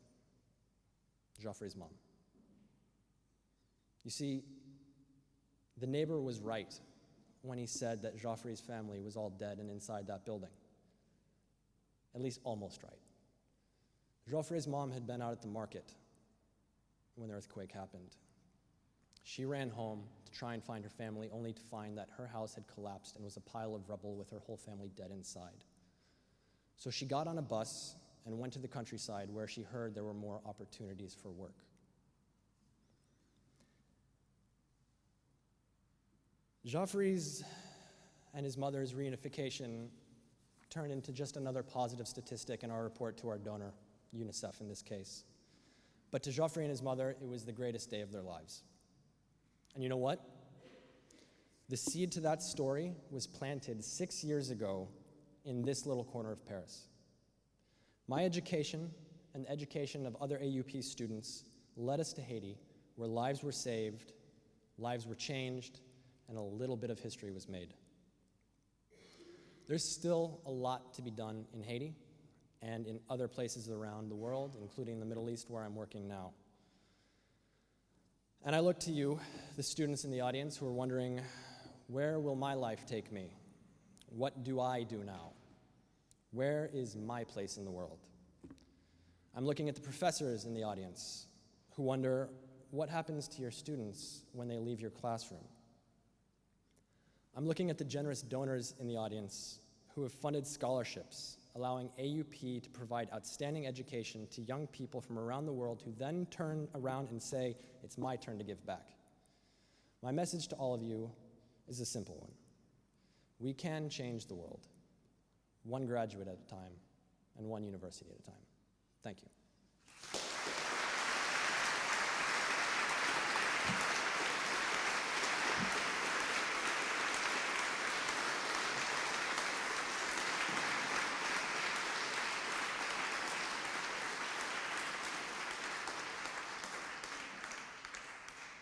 Geoffrey's mom. You see, the neighbor was right when he said that Joffrey's family was all dead and inside that building. At least almost right. Joffrey's mom had been out at the market when the earthquake happened. She ran home to try and find her family, only to find that her house had collapsed and was a pile of rubble with her whole family dead inside. So she got on a bus and went to the countryside where she heard there were more opportunities for work. Joffrey's and his mother's reunification turned into just another positive statistic in our report to our donor, UNICEF in this case. But to Joffrey and his mother, it was the greatest day of their lives. And you know what? The seed to that story was planted 6 years ago in this little corner of Paris. My education and the education of other AUP students led us to Haiti, where lives were saved, lives were changed, and a little bit of history was made. There's still a lot to be done in Haiti and in other places around the world, including the Middle East, where I'm working now. And I look to you, the students in the audience, who are wondering, where will my life take me? What do I do now? Where is my place in the world? I'm looking at the professors in the audience who wonder, what happens to your students when they leave your classroom? I'm looking at the generous donors in the audience who have funded scholarships, allowing AUP to provide outstanding education to young people from around the world who then turn around and say, it's my turn to give back. My message to all of you is a simple one. We can change the world, one graduate at a time and one university at a time. Thank you.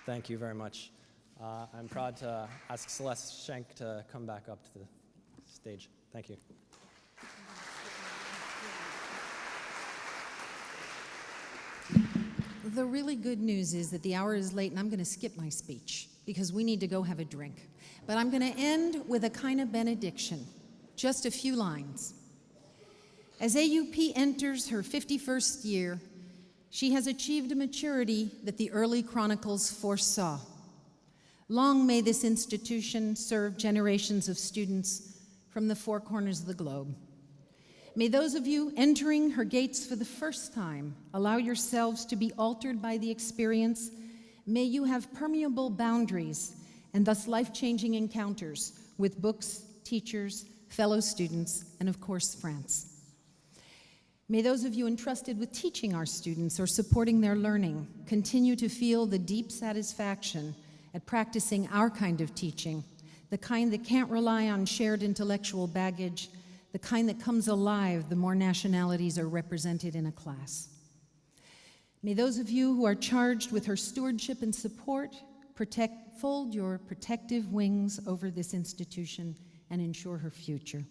Thank you very much. I'm proud to ask Celeste Schenck to come back up to the stage. Thank you. The really good news is that the hour is late and I'm going to skip my speech because we need to go have a drink. But I'm going to end with a kind of benediction, just a few lines. As AUP enters her 51st year, she has achieved a maturity that the early chronicles foresaw. Long may this institution serve generations of students from the four corners of the globe. May those of you entering her gates for the first time allow yourselves to be altered by the experience. May you have permeable boundaries and thus life-changing encounters with books, teachers, fellow students, and of course, friends. May those of you entrusted with teaching our students or supporting their learning continue to feel the deep satisfaction at practicing our kind of teaching, the kind that can't rely on shared intellectual baggage, the kind that comes alive the more nationalities are represented in a class. May those of you who are charged with her stewardship and support fold your protective wings over this institution and ensure her future.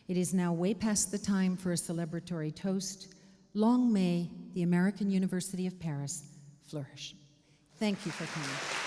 It is now way past the time for a celebratory toast. Long may the American University of Paris flourish. Thank you for coming.